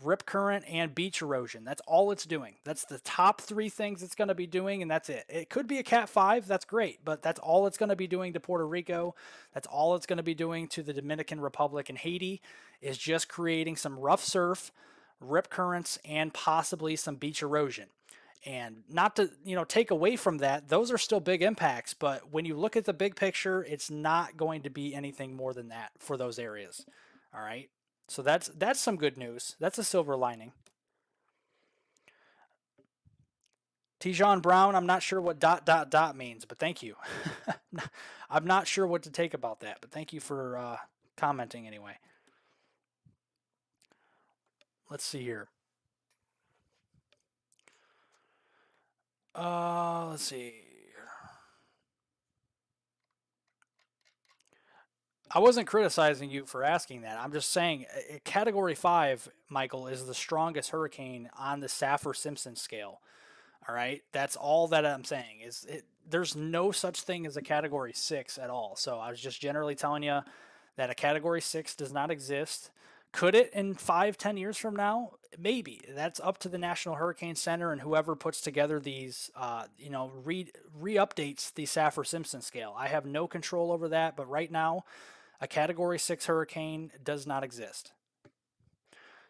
rip current, and beach erosion. That's all it's doing. That's the top three things it's going to be doing, and that's it. It could be a Cat 5, that's great, but that's all it's going to be doing to Puerto Rico. That's all it's going to be doing to the Dominican Republic and Haiti, is just creating some rough surf, rip currents, and possibly some beach erosion. And not to, take away from that, those are still big impacts, but when you look at the big picture, it's not going to be anything more than that for those areas. All right? So that's some good news. That's a silver lining. Tijon Brown, I'm not sure what ... means, but thank you. I'm not sure what to take about that, but thank you for commenting anyway. Let's see here. Let's see. I wasn't criticizing you for asking that. I'm just saying Category 5, Michael, is the strongest hurricane on the Saffir-Simpson scale. All right, that's all that I'm saying. There's no such thing as a Category 6 at all. So I was just generally telling you that a Category 6 does not exist. Could it in 5-10 years from now? Maybe. That's up to the National Hurricane Center and whoever puts together these, re-updates the Saffir-Simpson scale. I have no control over that, but right now, a Category 6 hurricane does not exist.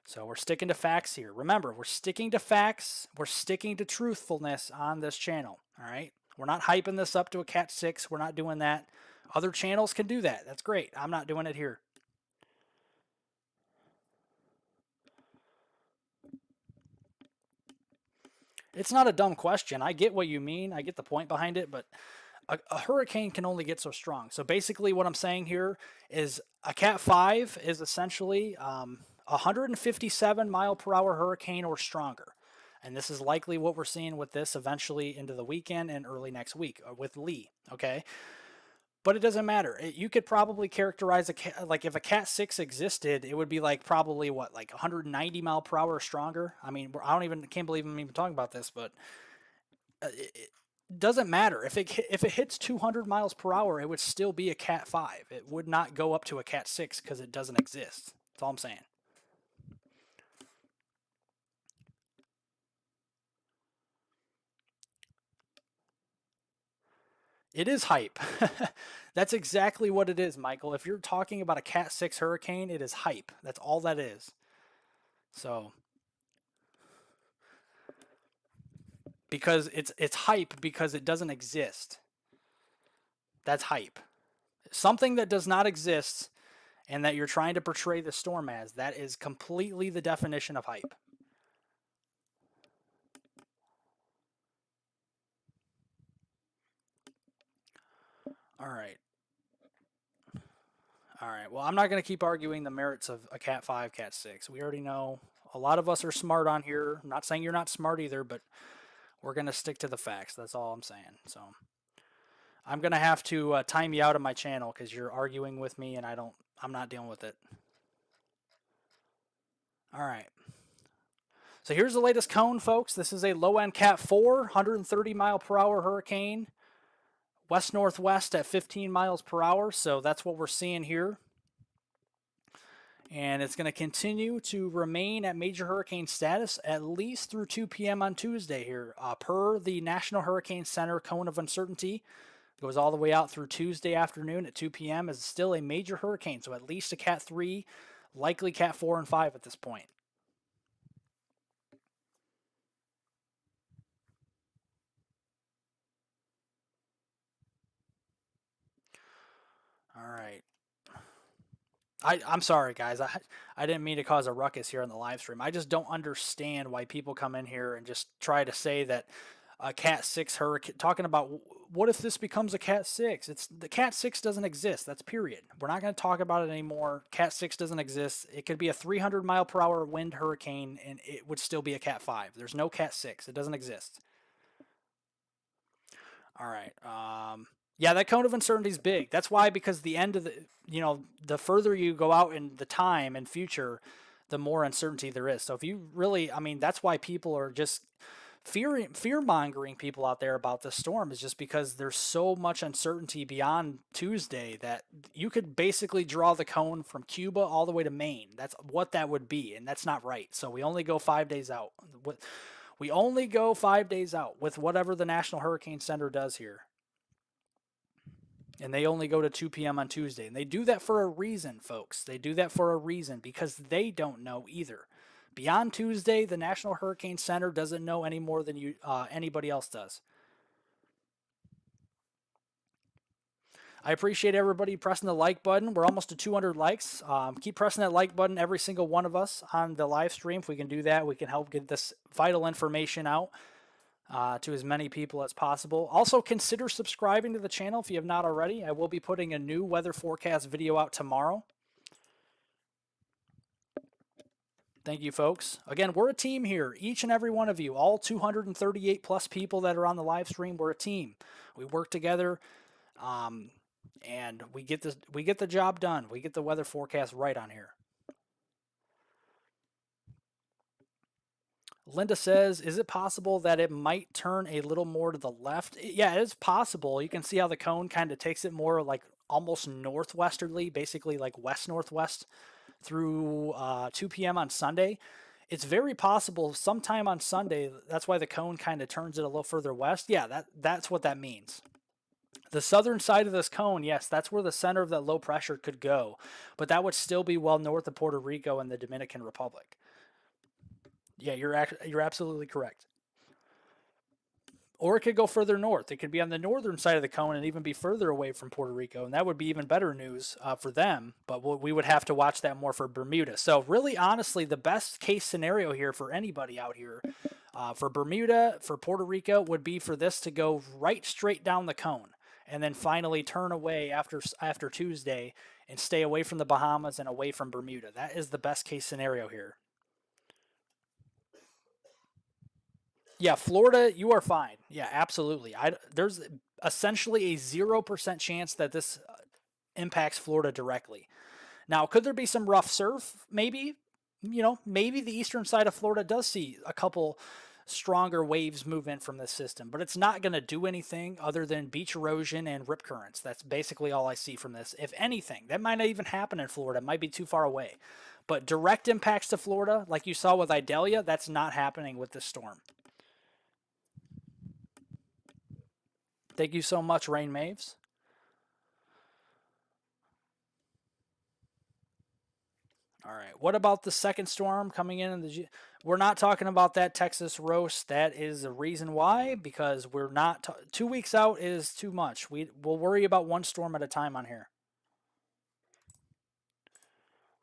So we're sticking to facts here. Remember, we're sticking to facts. We're sticking to truthfulness on this channel. All right? We're not hyping this up to a Cat 6. We're not doing that. Other channels can do that. That's great. I'm not doing it here. It's not a dumb question. I get what you mean. I get the point behind it, but a hurricane can only get so strong. So basically what I'm saying here is a Cat 5 is essentially 157 mile per hour hurricane or stronger. And this is likely what we're seeing with this eventually into the weekend and early next week with Lee, okay? But it doesn't matter. You could probably characterize like if a Cat 6 existed, it would be like probably like 190 mile per hour or stronger. I mean, can't believe I'm even talking about this, but it doesn't matter. If it hits 200 miles per hour, it would still be a Cat 5. It would not go up to a Cat 6 because it doesn't exist. That's all I'm saying. It is hype. That's exactly what it is, Michael. If you're talking about a Cat 6 hurricane, it is hype. That's all that is. So, because it's hype because it doesn't exist. That's hype. Something that does not exist and that you're trying to portray the storm as, that is completely the definition of hype. All right. All right. Well, I'm not going to keep arguing the merits of a Cat 5, Cat 6. We already know. A lot of us are smart on here. I'm not saying you're not smart either, but we're going to stick to the facts. That's all I'm saying. So I'm going to have to time you out of my channel because you're arguing with me and I'm not dealing with it. All right. So here's the latest cone, folks. This is a low-end Cat 4, 130 mile per hour hurricane. West-northwest at 15 miles per hour. So that's what we're seeing here. And it's going to continue to remain at major hurricane status at least through 2 p.m. on Tuesday here. Per the National Hurricane Center cone of uncertainty, goes all the way out through Tuesday afternoon at 2 p.m. is still a major hurricane, so at least a Cat 3, likely Cat 4 and 5 at this point. I'm sorry, guys. I didn't mean to cause a ruckus here on the live stream. I just don't understand why people come in here and just try to say that a Cat 6 hurricane, talking about what if this becomes a Cat 6? It's the Cat 6 doesn't exist. That's period. We're not going to talk about it anymore. Cat 6 doesn't exist. It could be a 300 mile per hour wind hurricane and it would still be a Cat 5. There's no Cat 6. It doesn't exist. All right. Yeah, that cone of uncertainty is big. That's why, because the end of the further you go out in the time and future, the more uncertainty there is. So if you really, I mean, that's why people are just fear mongering people out there about this storm, is just because there's so much uncertainty beyond Tuesday that you could basically draw the cone from Cuba all the way to Maine. That's what that would be, and that's not right. So we only go 5 days out. We only go 5 days out with whatever the National Hurricane Center does here. And they only go to 2 p.m. on Tuesday. And they do that for a reason, folks. They do that for a reason, because they don't know either. Beyond Tuesday, the National Hurricane Center doesn't know any more than anybody else does. I appreciate everybody pressing the like button. We're almost to 200 likes. Keep pressing that like button, every single one of us on the live stream. If we can do that, we can help get this vital information out to as many people as possible. Also, consider subscribing to the channel if you have not already. I will be putting a new weather forecast video out tomorrow. Thank you, folks. Again, we're a team here. Each and every one of you, all 238 plus people that are on the live stream, we're a team. We work together, and we get the job done. We get the weather forecast right on here. Linda says, is it possible that it might turn a little more to the left? Yeah, it is possible. You can see how the cone kind of takes it more like almost northwesterly, basically like west-northwest through 2 p.m. on Sunday. It's very possible sometime on Sunday. That's why the cone kind of turns it a little further west. Yeah, that's what that means. The southern side of this cone, yes, that's where the center of that low pressure could go, but that would still be well north of Puerto Rico and the Dominican Republic. Yeah, you're absolutely correct. Or it could go further north. It could be on the northern side of the cone and even be further away from Puerto Rico, and that would be even better news for them. But we would have to watch that more for Bermuda. So really, honestly, the best case scenario here for anybody out here, for Bermuda, for Puerto Rico, would be for this to go right straight down the cone and then finally turn away after Tuesday and stay away from the Bahamas and away from Bermuda. That is the best case scenario here. Yeah, Florida, you are fine. Yeah, absolutely. There's essentially a 0% chance that this impacts Florida directly. Now, could there be some rough surf? Maybe. Maybe the eastern side of Florida does see a couple stronger waves move in from this system, but it's not going to do anything other than beach erosion and rip currents. That's basically all I see from this. If anything, that might not even happen in Florida. It might be too far away. But direct impacts to Florida, like you saw with Idalia, that's not happening with this storm. Thank you so much, Rain Maves. All right. What about the second storm coming in? We're not talking about that Texas roast. That is the reason why, because we're not 2 weeks out is too much. We'll worry about one storm at a time on here.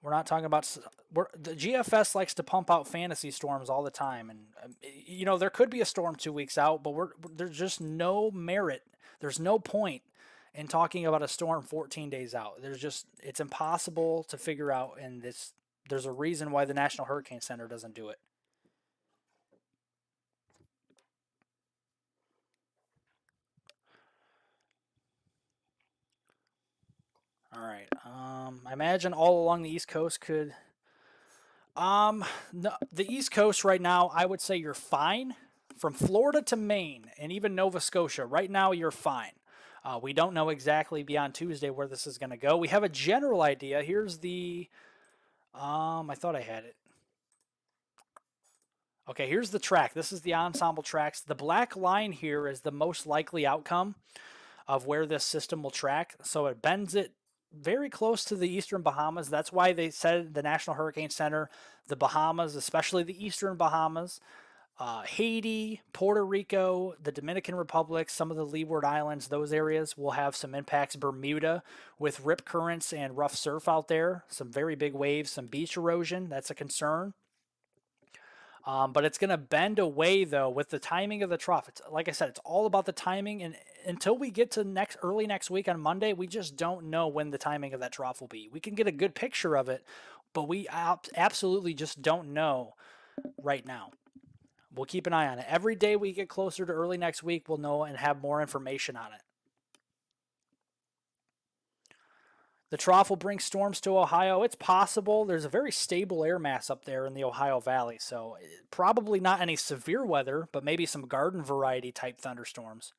We're not talking about the GFS likes to pump out fantasy storms all the time, and there could be a storm 2 weeks out, but there's just no merit. There's no point in talking about a storm 14 days out. It's impossible to figure out, and there's a reason why the National Hurricane Center doesn't do it. All right. I imagine all along the East Coast could. No, the East Coast right now, I would say you're fine. From Florida to Maine and even Nova Scotia, right now you're fine. We don't know exactly beyond Tuesday where this is going to go. We have a general idea. Here's the. I thought I had it. Okay, here's the track. This is the ensemble tracks. The black line here is the most likely outcome of where this system will track. So it bends it very close to the eastern Bahamas. That's why they said the National Hurricane Center, the Bahamas, especially the eastern Bahamas, Haiti, Puerto Rico, the Dominican Republic, some of the Leeward Islands, those areas will have some impacts. Bermuda with rip currents and rough surf out there, some very big waves, some beach erosion. That's a concern. But it's going to bend away though with the timing of the trough. It's, like I said, it's all about the timing, and until we get to early next week on Monday, we just don't know when the timing of that trough will be. We can get a good picture of it, but we absolutely just don't know right now. We'll keep an eye on it. Every day we get closer to early next week, we'll know and have more information on it. The trough will bring storms to Ohio. It's possible. There's a very stable air mass up there in the Ohio Valley, so probably not any severe weather, but maybe some garden variety type thunderstorms.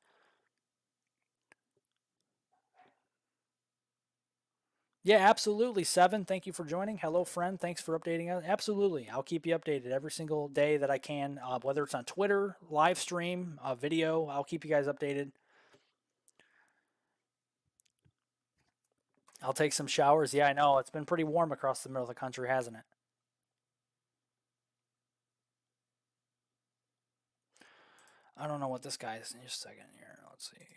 Yeah, absolutely. Seven, thank you for joining. Hello, friend. Thanks for updating us. Absolutely. I'll keep you updated every single day that I can, whether it's on Twitter, live stream, video. I'll keep you guys updated. I'll take some showers. Yeah, I know. It's been pretty warm across the middle of the country, hasn't it? I don't know what this guy is. Just a second here. Let's see.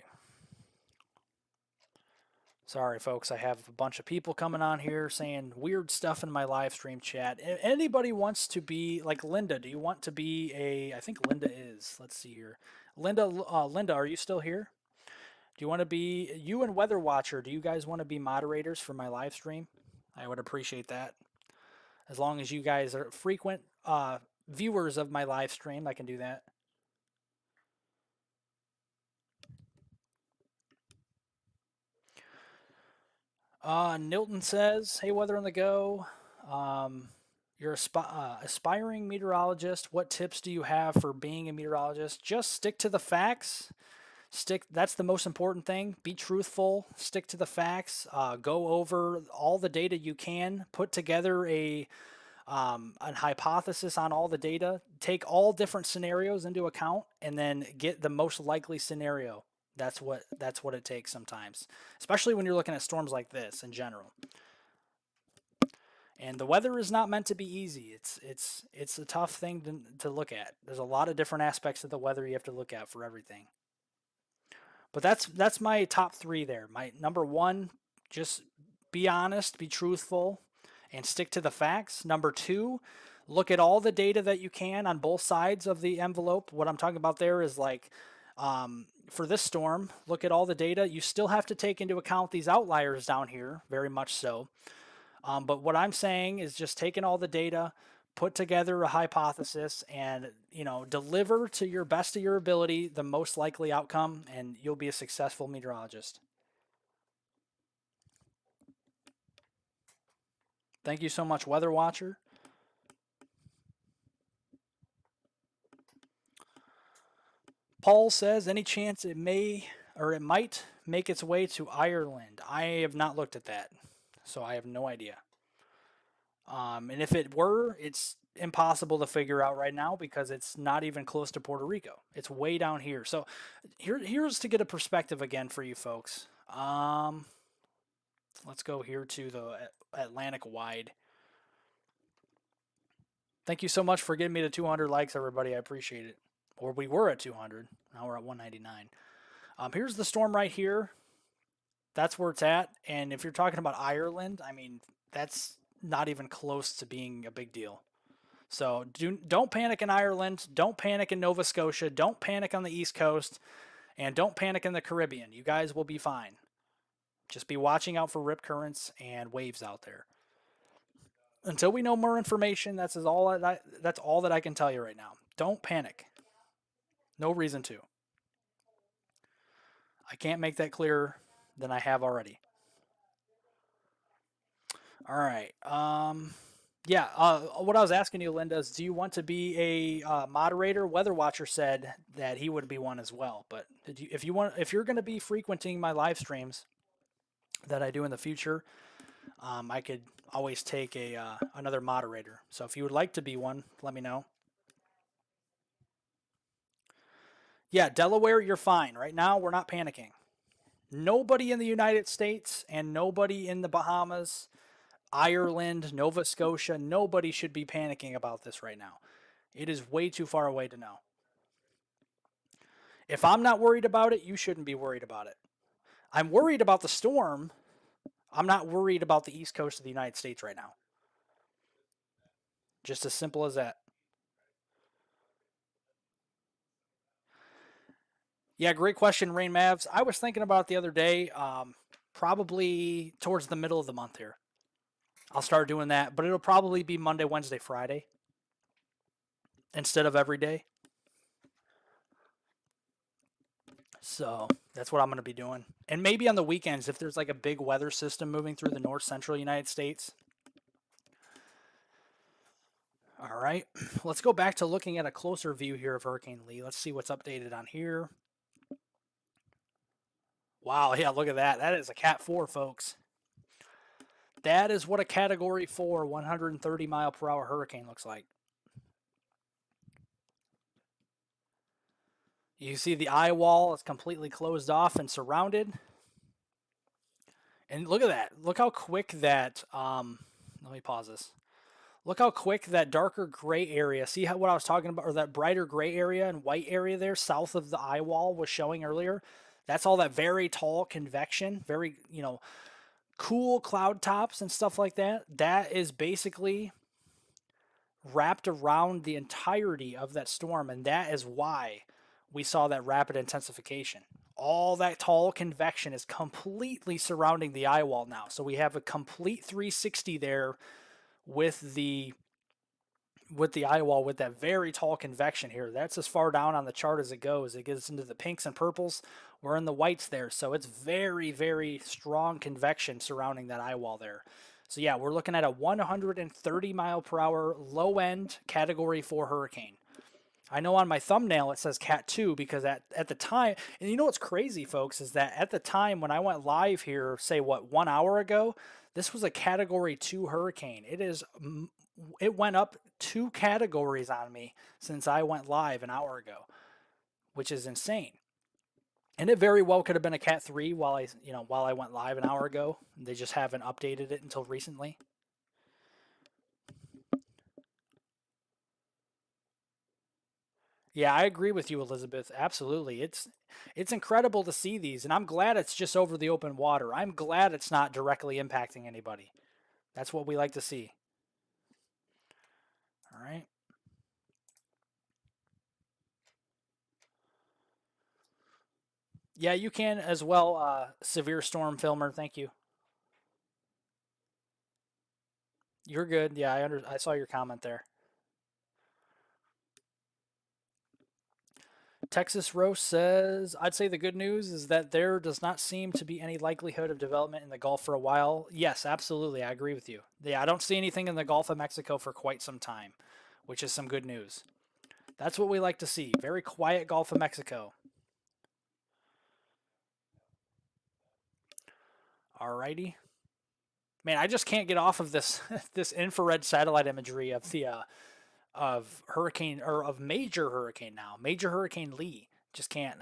Sorry, folks. I have a bunch of people coming on here saying weird stuff in my live stream chat. If anybody wants to be like Linda, do you want to be a? I think Linda is. Let's see here. Linda, are you still here? Do you want to be you and Weather Watcher? Do you guys want to be moderators for my live stream? I would appreciate that. As long as you guys are frequent viewers of my live stream, I can do that. Nilton says, "Hey, weather on the go. You're aspiring meteorologist. What tips do you have for being a meteorologist? Just stick to the facts. That's the most important thing. Be truthful. Stick to the facts. Go over all the data you can. Put together an hypothesis on all the data. Take all different scenarios into account, and then get the most likely scenario. That's what it takes sometimes, especially when you're looking at storms like this in general. And the weather is not meant to be easy. It's a tough thing to look at. There's a lot of different aspects of the weather you have to look at for everything. But that's my top three there. My number one, just be honest, be truthful, and stick to the facts. Number two, look at all the data that you can on both sides of the envelope. What I'm talking about there is like for this storm, look at all the data. You still have to take into account these outliers down here, very much so. But what I'm saying is just taking all the data, put together a hypothesis, and deliver to your best of your ability the most likely outcome, and you'll be a successful meteorologist. Thank you so much, Weather Watcher. Paul says, any chance it might make its way to Ireland? I have not looked at that, so I have no idea. And if it were, it's impossible to figure out right now because it's not even close to Puerto Rico. It's way down here. So here's to get a perspective again for you folks. Let's go here to the Atlantic wide. Thank you so much for getting me to 200 likes, everybody. I appreciate it. Or we were at 200. Now we're at 199. Here's the storm right here. That's where it's at. And if you're talking about Ireland, I mean, that's not even close to being a big deal. So don't panic in Ireland. Don't panic in Nova Scotia. Don't panic on the East Coast. And don't panic in the Caribbean. You guys will be fine. Just be watching out for rip currents and waves out there. Until we know more information, that's all that I can tell you right now. Don't panic. No reason to. I can't make that clearer than I have already. All right. Yeah. What I was asking you, Linda, is do you want to be a moderator? Weather Watcher said that he would be one as well. But if you're going to be frequenting my live streams that I do in the future, I could always take another moderator. So if you would like to be one, let me know. Yeah, Delaware, you're fine. Right now, we're not panicking. Nobody in the United States and nobody in the Bahamas, Ireland, Nova Scotia, nobody should be panicking about this right now. It is way too far away to know. If I'm not worried about it, you shouldn't be worried about it. I'm worried about the storm. I'm not worried about the east coast of the United States right now. Just as simple as that. Yeah, great question, Rain Mavs. I was thinking about it the other day, probably towards the middle of the month here. I'll start doing that, but it'll probably be Monday, Wednesday, Friday instead of every day. So that's what I'm going to be doing. And maybe on the weekends, if there's like a big weather system moving through the north central United States. All right, let's go back to looking at a closer view here of Hurricane Lee. Let's see what's updated on here. Wow, yeah, look at that. That is a Cat 4, folks. That is what a Category 4 130 mile per hour hurricane looks like. You see the eye wall is completely closed off and surrounded. And look at that. Look how quick that, let me pause this. Look how quick that darker gray area, see what I was talking about, or that brighter gray area and white area there south of the eye wall was showing earlier. That's all that very tall convection, very, cool cloud tops and stuff like that. That is basically wrapped around the entirety of that storm, and that is why we saw that rapid intensification. All that tall convection is completely surrounding the eye wall now. So we have a complete 360 there with the eye wall with that very tall convection here. That's as far down on the chart as it goes. It gets into the pinks and purples. We're in the whites there. So it's very, very strong convection surrounding that eye wall there. So yeah, we're looking at a 130 mile per hour low end Category 4 hurricane. I know on my thumbnail it says Cat 2 because at the time, and you know what's crazy, folks, is that at the time when I went live here, say 1 hour ago, this was a Category 2 hurricane. It went up 2 categories on me since I went live an hour ago, which is insane. And it very well could have been a Cat 3 while I went live an hour ago. They just haven't updated it until recently. Yeah, I agree with you, Elizabeth. Absolutely. It's incredible to see these, and I'm glad it's just over the open water. I'm glad it's not directly impacting anybody. That's what we like to see. All right. Yeah, you can as well, Severe Storm Filmer. Thank you. You're good. Yeah, I saw your comment there. Texas Rose says, I'd say the good news is that there does not seem to be any likelihood of development in the Gulf for a while. Yes, absolutely. I agree with you. Yeah, I don't see anything in the Gulf of Mexico for quite some time, which is some good news. That's what we like to see. Very quiet Gulf of Mexico. Alrighty. Man, I just can't get off of this this infrared satellite imagery of the of hurricane or of major hurricane now. Major Hurricane Lee. Just can't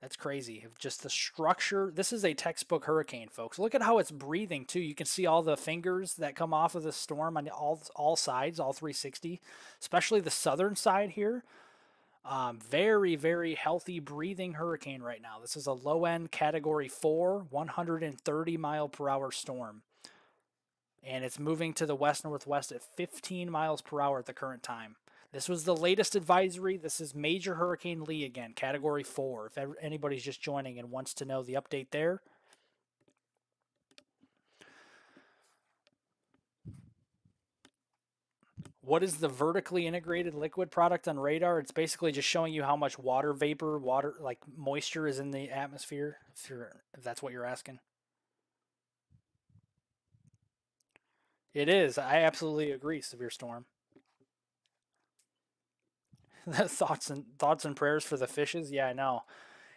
that's crazy. Just the structure. This is a textbook hurricane, folks. Look at how it's breathing too. You can see all the fingers that come off of the storm on all sides, all 360, especially the southern side here. Very, very healthy breathing hurricane right now. This is a low end Category 4, 130 mile per hour storm. And it's moving to the west northwest at 15 miles per hour at the current time. This was the latest advisory. This is Major Hurricane Lee again, Category 4. If anybody's just joining and wants to know the update there. What is the vertically integrated liquid product on radar? It's basically just showing you how much water vapor, like moisture is in the atmosphere, if that's what you're asking. It is. I absolutely agree, Severe Storm. thoughts and prayers for the fishes. Yeah, I know.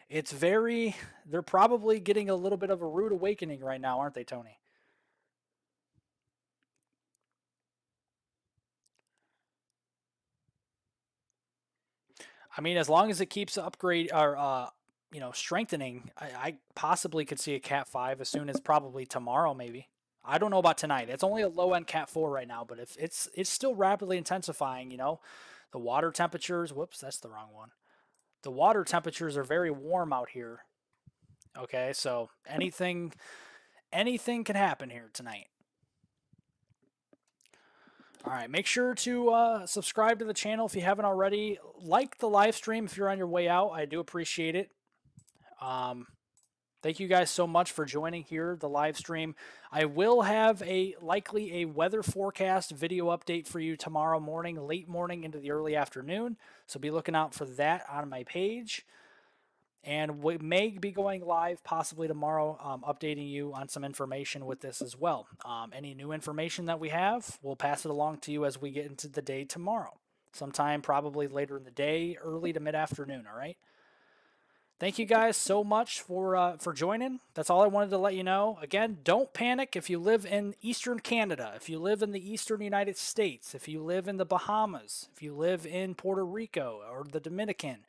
It's very. They're probably getting a little bit of a rude awakening right now, aren't they, Tony? I mean, as long as it keeps upgrade or strengthening, I possibly could see a Cat 5 as soon as probably tomorrow, maybe. I don't know about tonight. It's only a low end Cat 4 right now, but if it's still rapidly intensifying, The water temperatures, whoops, that's the wrong one. The water temperatures are very warm out here. Okay, so anything can happen here tonight. All right, make sure to subscribe to the channel if you haven't already. Like the live stream if you're on your way out. I do appreciate it. Thank you guys so much for joining here, the live stream. I will have likely a weather forecast video update for you tomorrow morning, late morning into the early afternoon. So be looking out for that on my page. And we may be going live possibly tomorrow, updating you on some information with this as well. Any new information that we have, we'll pass it along to you as we get into the day tomorrow. Sometime probably later in the day, early to mid-afternoon, all right? Thank you guys so much for joining. That's all I wanted to let you know. Again, don't panic if you live in Eastern Canada, if you live in the Eastern United States, if you live in the Bahamas, if you live in Puerto Rico or the Dominican.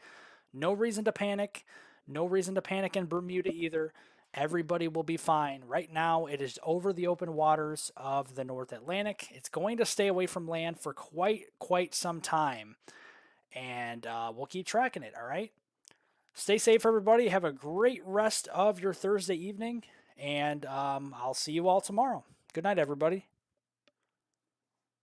No reason to panic. No reason to panic in Bermuda either. Everybody will be fine. Right now, it is over the open waters of the North Atlantic. It's going to stay away from land for quite some time. And we'll keep tracking it, all right? Stay safe, everybody. Have a great rest of your Thursday evening. And I'll see you all tomorrow. Good night, everybody.